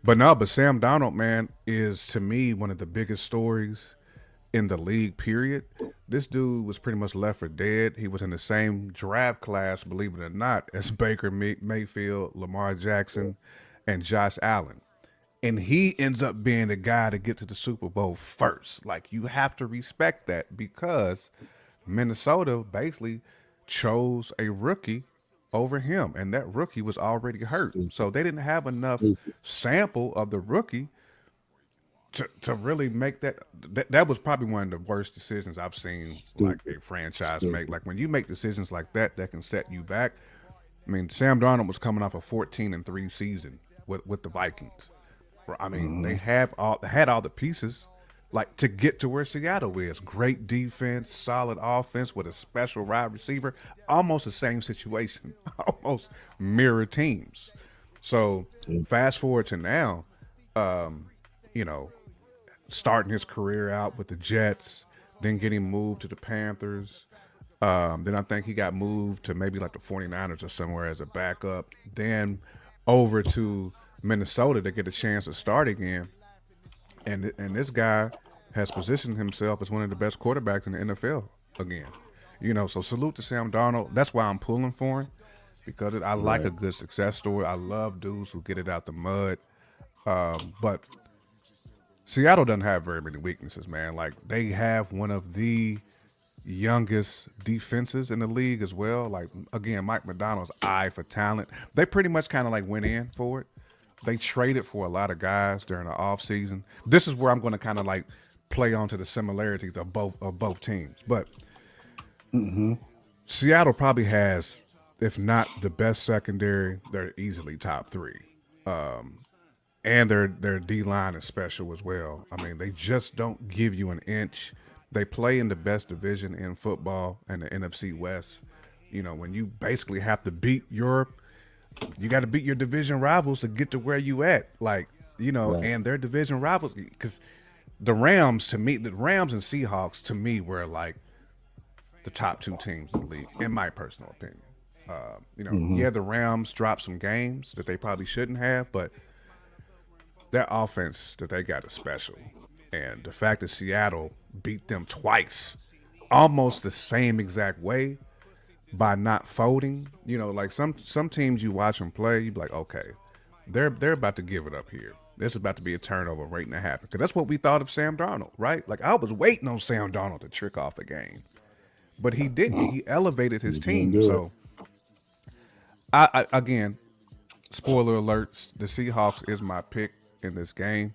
But no, but Sam Donald, man, is to me one of the biggest stories in the league. Period. This dude was pretty much left for dead. He was in the same draft class, believe it or not, as Baker Mayfield, Lamar Jackson, and Josh Allen. And he ends up being the guy to get to the Super Bowl first. Like, you have to respect that because Minnesota basically chose a rookie over him, and that rookie was already hurt. So they didn't have enough sample of the rookie to really make that was probably one of the worst decisions I've seen like a franchise make. Like when you make decisions like that can set you back. I mean, Sam Darnold was coming off a 14-3 season with the Vikings. I mean, they had all the pieces like to get to where Seattle is. Great defense, solid offense with a special wide receiver. Almost the same situation. Almost mirror teams. So fast forward to now, you know, starting his career out with the Jets, then getting moved to the Panthers. Then I think he got moved to maybe like the 49ers or somewhere as a backup. Then over to Minnesota to get a chance to start again. And this guy has positioned himself as one of the best quarterbacks in the NFL again. You know, so salute to Sam Darnold. That's why I'm pulling for him because I like a good success story. I love dudes who get it out the mud. But Seattle doesn't have very many weaknesses, man. Like, they have one of the youngest defenses in the league as well. Like, again, Mike McDonald's eye for talent. They pretty much kind of like went in for it. They traded for a lot of guys during the offseason. This is where I'm going to kind of like play onto the similarities of both teams. But Seattle probably has, if not the best secondary, they're easily top three. And their D-line is special as well. I mean, they just don't give you an inch. They play in the best division in football and the NFC West. You know, when you basically have to beat you got to beat your division rivals to get to where you at. Like, you know, and their division rivals, because the Rams and Seahawks to me were like the top two teams in the league, in my personal opinion. You know, the Rams dropped some games that they probably shouldn't have, but their offense that they got is special. And the fact that Seattle beat them twice, almost the same exact way, by not folding. You know, like some teams you watch them play, you be like, okay, they're about to give it up here. There's about to be a turnover waiting to happen. Because that's what we thought of Sam Darnold, right? Like, I was waiting on Sam Darnold to trick off a game. But he didn't. He elevated his team. So, I again, spoiler alerts, the Seahawks is my pick in this game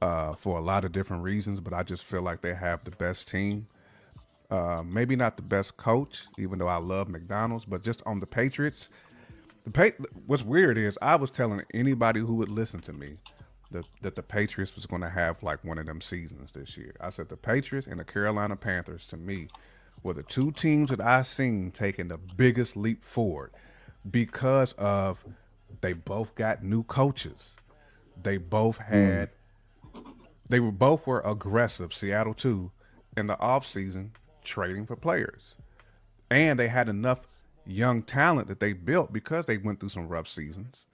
for a lot of different reasons, but I just feel like they have the best team. Maybe not the best coach, even though I love McDonald's, but just on the Patriots. What's weird is I was telling anybody who would listen to me that the Patriots was going to have like one of them seasons this year. I said the Patriots and the Carolina Panthers, to me, were the two teams that I seen taking the biggest leap forward because of they both got new coaches. They both had both were aggressive, Seattle too, in the offseason, trading for players. And they had enough young talent that they built because they went through some rough seasons.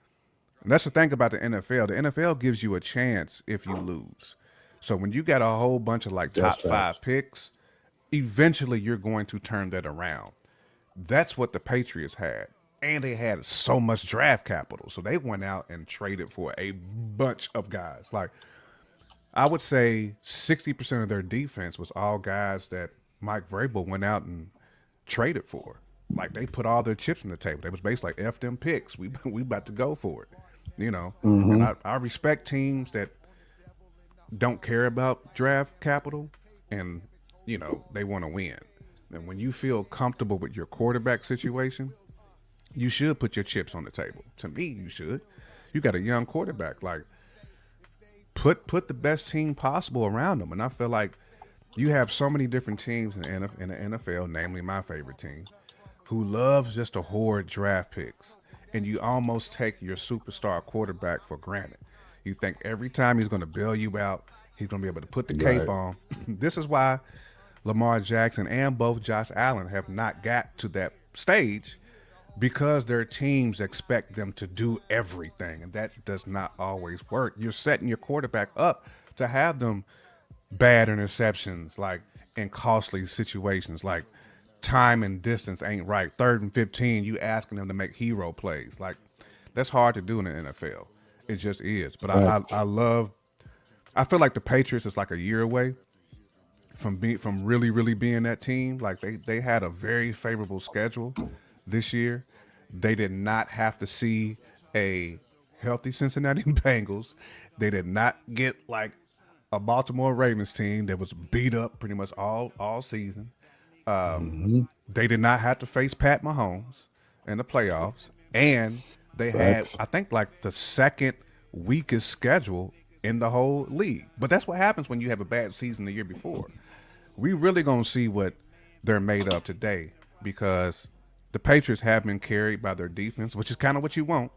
And that's the thing about the NFL. The NFL gives you a chance if you lose. So when you got a whole bunch of like top five picks, eventually you're going to turn that around. That's what the Patriots had. And they had so much draft capital. So they went out and traded for a bunch of guys. Like, I would say 60% of their defense was all guys that Mike Vrabel went out and traded for. Like, they put all their chips on the table. They was basically like, F them picks. We about to go for it. You know? And I respect teams that don't care about draft capital and, you know, they want to win. And when you feel comfortable with your quarterback situation, you should put your chips on the table. To me, you should. You got a young quarterback. Like, put the best team possible around them. And I feel like you have so many different teams in the NFL, namely my favorite team, who loves just to hoard draft picks. And you almost take your superstar quarterback for granted. You think every time he's going to bail you out, he's going to be able to put the cape on. This is why Lamar Jackson and both Josh Allen have not got to that stage, because their teams expect them to do everything, and that does not always work. You're setting your quarterback up to have them bad interceptions, like in costly situations like time and distance ain't right. 3rd and 15, you asking them to make hero plays. Like that's hard to do in the NFL. It just is. But Facts. I feel like the Patriots is like a year away from really being that team. Like they had a very favorable schedule this year. They did not have to see a healthy Cincinnati Bengals. They did not get like a Baltimore Ravens team that was beat up pretty much all season. They did not have to face Pat Mahomes in the playoffs, and they had Facts. I think like the second weakest schedule in the whole league. But that's what happens when you have a bad season the year before. We really gonna see what they're made of today because the Patriots have been carried by their defense, which is kind of what you want.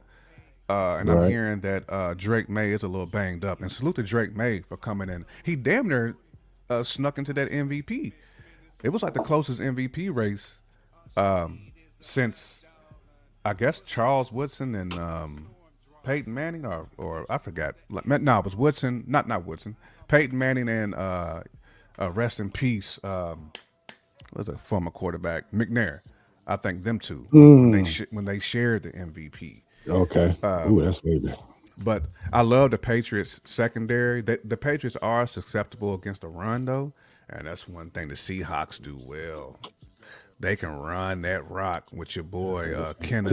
And I'm Right. hearing that Drake May is a little banged up. And salute to Drake May for coming in. He damn near snuck into that MVP. It was like the closest MVP race since I guess Charles Woodson and Peyton Manning, or I forgot. No, it was Woodson, not Woodson. Peyton Manning and rest in peace. Was a former quarterback McNair. I think them two when they shared the MVP. Okay. Ooh, that's way better. But I love the Patriots secondary. The Patriots are susceptible against the run though, and that's one thing the Seahawks do well. They can run that rock with your boy Kenneth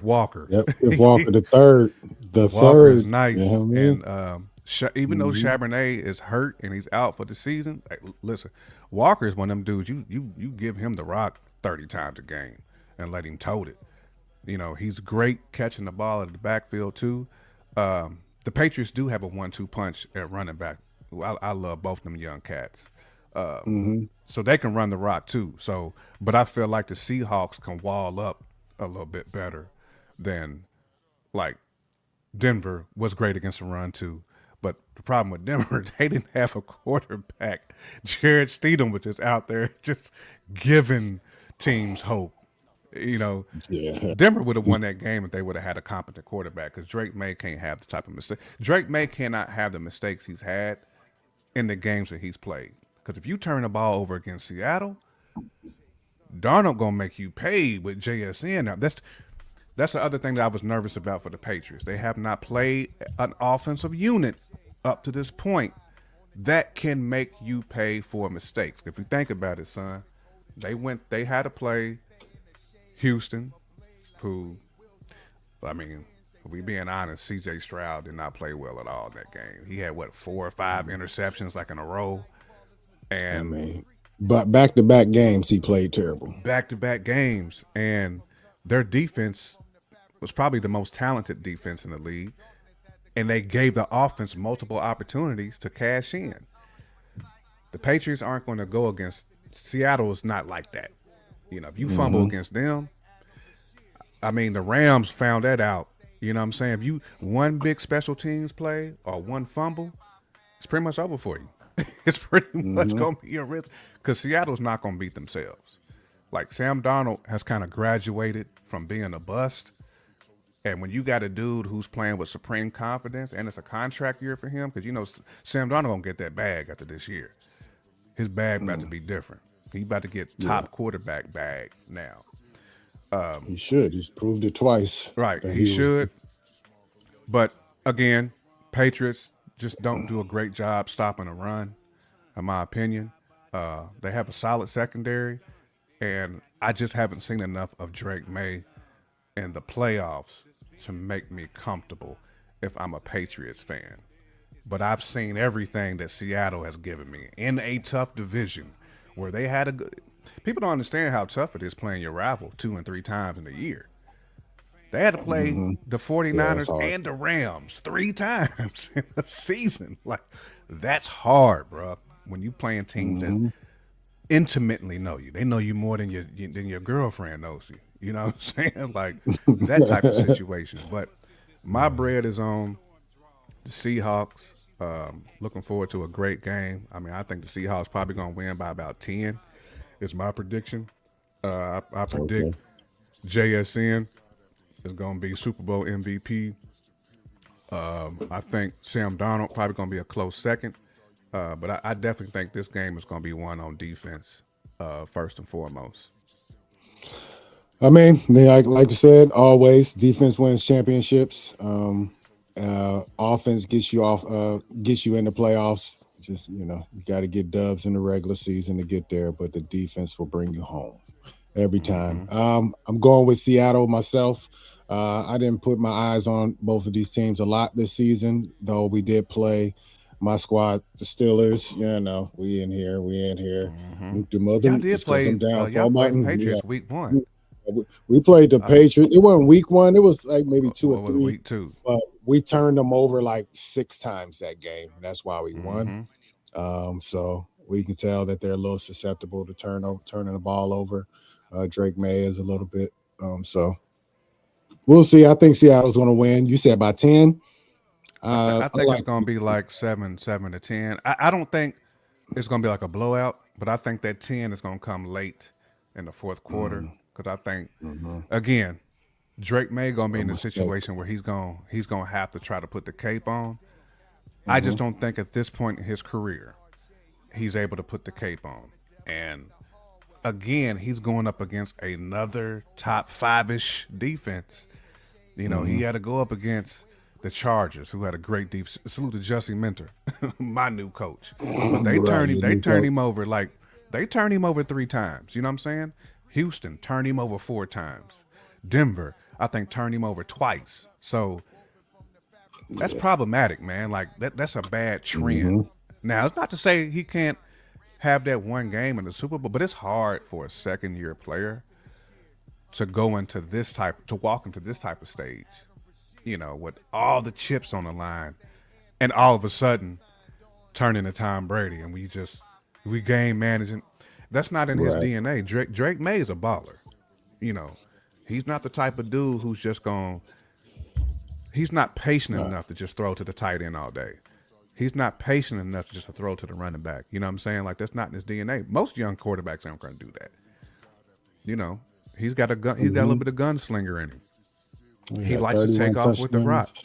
Walker. Yep. If Walker the third, Walker is nice, you know what I mean? and even though Charbonnet is hurt and he's out for the season, like, listen, Walker is one of them dudes. You give him the rock 30 times a game and let him tote it. You know, he's great catching the ball at the backfield too. The Patriots do have a 1-2 punch at running back. I love both them young cats. So they can run the rock too. So, but I feel like the Seahawks can wall up a little bit better than like Denver was great against the run too. But the problem with Denver, they didn't have a quarterback. Jared Stidham was just out there just giving teams hope. You know, Yeah. Denver would have won that game if they would have had a competent quarterback because Drake May can't have the type of mistake. Drake May cannot have the mistakes he's had in the games that he's played. Because if you turn the ball over against Seattle, Darnold gonna make you pay with JSN. Now that's the other thing that I was nervous about for the Patriots. They have not played an offensive unit up to this point that can make you pay for mistakes. If you think about it, son, they had to play Houston, who, I mean, if we being honest, CJ Stroud did not play well at all in that game. He had 4 or 5 interceptions like in a row. I And mean, but back-to-back games he played terrible. back-to-back games, and their defense was probably the most talented defense in the league, and they gave the offense multiple opportunities to cash in. The Patriots aren't going to go against Seattle. Is not like that. You know, if you fumble against them, I mean, the Rams found that out. You know what I'm saying? If you one big special teams play or one fumble, it's pretty much over for you. It's pretty much going to be a risk because Seattle's not going to beat themselves. Like Sam Darnold has kind of graduated from being a bust. And when you got a dude who's playing with supreme confidence and it's a contract year for him, because, you know, Sam Darnold going to get that bag after this year. His bag about to be different. He about to get top quarterback bag now. He should. He's proved it twice. Right, that he should. But again, Patriots just don't do a great job stopping a run, in my opinion. They have a solid secondary, and I just haven't seen enough of Drake May in the playoffs to make me comfortable if I'm a Patriots fan. But I've seen everything that Seattle has given me in a tough division where they had a good. People don't understand how tough it is playing your rival 2 and 3 times in a year. They had to play the 49ers hard. and the Rams 3 times in a season. Like, that's hard, bro. When you playing teams that intimately know you. They know you more than your girlfriend knows you. You know what I'm saying? Like, that type of situation. But my bread is on the Seahawks. Looking forward to a great game. I mean, I think the Seahawks probably going to win by about 10 is my prediction. I predict JSN is going to be Super Bowl MVP. I think Sam Darnold probably going to be a close second. But I definitely think this game is going to be won on defense, first and foremost. I mean, like you said, always defense wins championships. Offense gets you in the playoffs. Just you got to get dubs in the regular season to get there, but the defense will bring you home every time. I'm going with Seattle myself. I didn't put my eyes on both of these teams a lot this season, though we did play my squad, the Steelers. We in here. Nuke the mother, Y'all did discuss them play. down Y'all for played the button. Patriots week one. We played the Uh, Patriots. It wasn't week one. It was like maybe two what or was it, three. week two? But we turned them over like 6 times that game. That's why we won. So we can tell that they're a little susceptible to turning the ball over. Drake May is a little bit. So we'll see. I think Seattle's going to win. You said by 10. I think it's going to be like 7-10. I don't think it's going to be like a blowout, but I think that 10 is going to come late in the fourth quarter because I think again Drake May going to be in a situation where he's going to have to try to put the cape on. I just don't think at this point in his career he's able to put the cape on. And again, he's going up against another top 5-ish defense. He had to go up against the Chargers, who had a great defense. Salute to Jussie Minter, my new coach. But they turned him over like they turned him over 3 times. You know what I'm saying? Houston turned him over 4 times. Denver, I think, turned him over twice. So that's problematic, man. Like that's a bad trend. Now, it's not to say he can't have that one game in the Super Bowl, but it's hard for a second-year player to walk into this type of stage, with all the chips on the line, and all of a sudden turn into Tom Brady, and we game managing. That's not in his DNA. Drake May is a baller. He's not the type of dude who's just he's not patient enough to just throw to the tight end all day. He's not patient enough to just throw to the running back. You know what I'm saying? Like, that's not in his DNA. Most young quarterbacks aren't going to do that. He's got a gun. He's got a little bit of gunslinger in him. He likes to take off with the rock.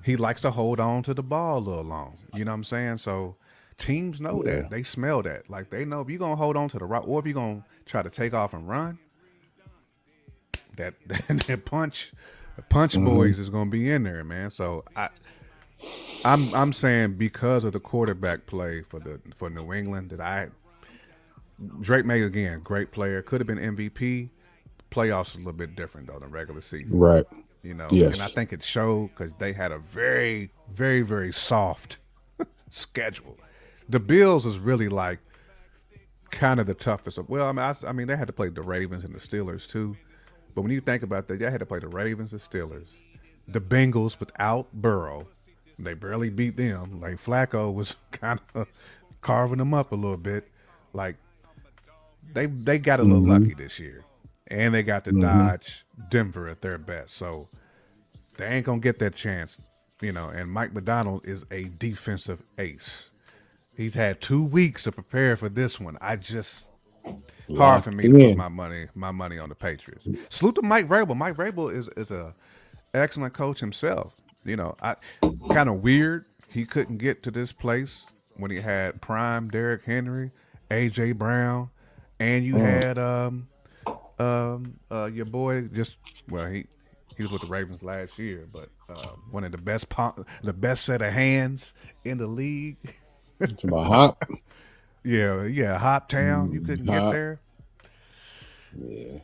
He likes to hold on to the ball a little long. You know what I'm saying? So teams know that. They smell that. Like, they know if you're going to hold on to the rock or if you're going to try to take off and run, that punch boys is going to be in there, man. So I'm saying because of the quarterback play for New England Drake May, again, great player, could have been MVP. Playoffs is a little bit different though than regular season, right? Yes. And I think it showed because they had a very, very, very soft schedule. The Bills is really like kind of the toughest. Well, I mean, they had to play the Ravens and the Steelers too. But when you think about that, they had to play the Ravens, the Steelers, the Bengals without Burrow. They barely beat them. Like, Flacco was kind of carving them up a little bit. Like, they got a little lucky this year. And they got to dodge Denver at their best. So they ain't going to get that chance, And Mike Macdonald is a defensive ace. He's had 2 weeks to prepare for this one. Hard for me to put my money on the Patriots. Salute to Mike Vrabel. Mike Vrabel is a excellent coach himself. I kind of weird he couldn't get to this place when he had prime Derrick Henry, AJ Brown, and you had your boy he was with the Ravens last year, but one of the best set of hands in the league. It's about Hop. Yeah, Hop Town. You couldn't get there. Yeah,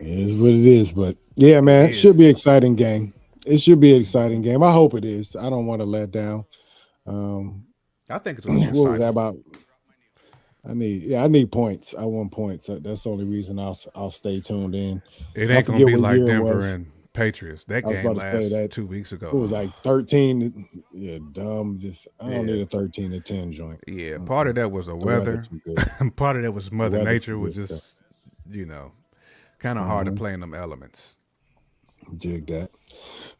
it is what it is. But yeah, man, it should be an exciting game. It should be an exciting game. I hope it is. I don't want to let down. I think it's going to be what was that about? I need points. I want points. That's the only reason I'll stay tuned in. It ain't going to be like Denver and Patriots. That game last 2 weeks ago. It was like 13. Yeah, dumb. I don't need a 13-10 joint. Yeah, part of that was the weather. Part of that was Mother Nature was just, kind of hard to play in them elements. Dig that.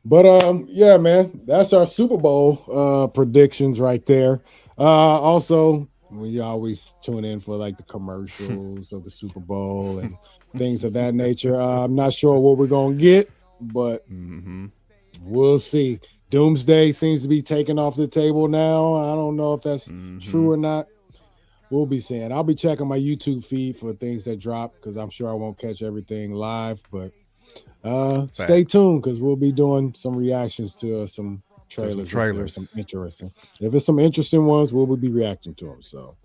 But yeah, man, that's our Super Bowl predictions right there. Also, we always tune in for like the commercials of the Super Bowl and things of that nature. I'm not sure what we're gonna get, but we'll see. Doomsday seems to be taken off the table now. I don't know if that's true or not. We'll be seeing. I'll be checking my YouTube feed for things that drop because I'm sure I won't catch everything live. But stay tuned because we'll be doing some reactions to some trailers. Some interesting. If it's some interesting ones, we'll be reacting to them. So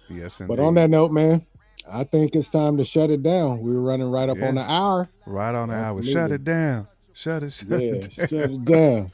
yes, indeed. But on that note, man, I think it's time to shut it down. We were running right up on the hour. Right on the hour. Shut it down. Shut it down.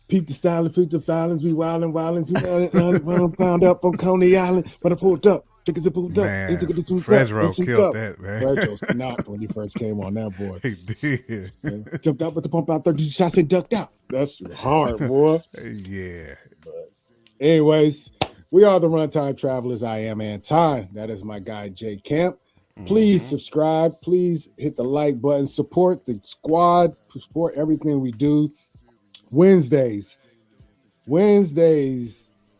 Peep the silence, peep the violence. We wildin'. We found up on Coney Island, but I pulled up. Tickets are pulled up. Man, Fresro killed that, man. Fresro's knocked when he first came on that boy. He did. Man, jumped out with the pump out 30 shots and ducked out. That's hard, boy. Yeah. But anyways, we are the Runtime Travelers. I am Anton. That is my guy, Jay Camp. Please subscribe. Please hit the like button. Support the squad. Support everything we do. Wednesdays.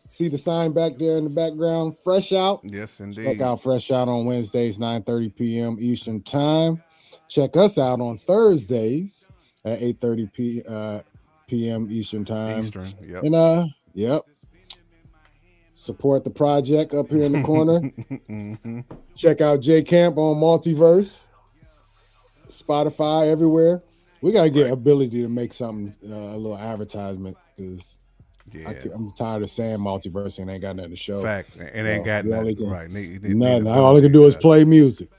See the sign back there in the background? Fresh Out. Yes, indeed. Check out Fresh Out on Wednesdays, 9:30 p.m. Eastern Time. Check us out on Thursdays at 8:30 p.m. Eastern Time. Yep. And yep. Support the project up here in the corner. Check out J Camp on Multiverse, Spotify, everywhere. We gotta get ability to make something a little advertisement because I'm tired of saying multiverse and ain't got nothing to show. Fact, it ain't got nothing. Right, nothing. All I can do is play music.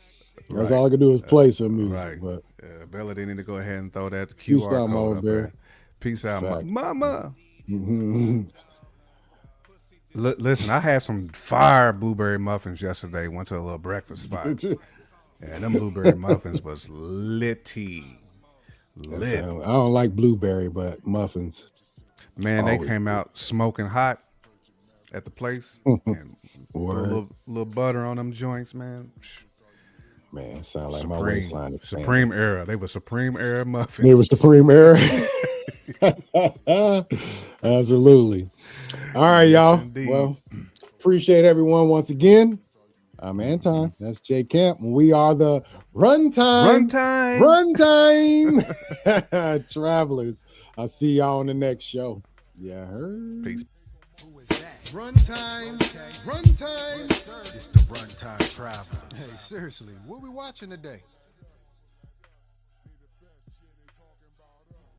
That's all I can do is play some music. Right. But ability need to go ahead and throw that QR code up there. Peace out, mama. Listen, I had some fire blueberry muffins yesterday. Went to a little breakfast spot. And them blueberry muffins was litty. Lit. I don't like blueberry, but muffins. Man, they came out smoking hot at the place. And a little butter on them joints, man. Man, sound like my waistline. Supreme era. They were Supreme era muffins. They were Supreme era. Absolutely. All right, y'all. Indeed. Well, appreciate everyone once again. I'm Anton. That's J Camp. We are the Runtime Travelers. I'll see y'all on the next show. Yeah, heard. Peace. Runtime. It's the Runtime Travelers. Hey, seriously, what we watching today?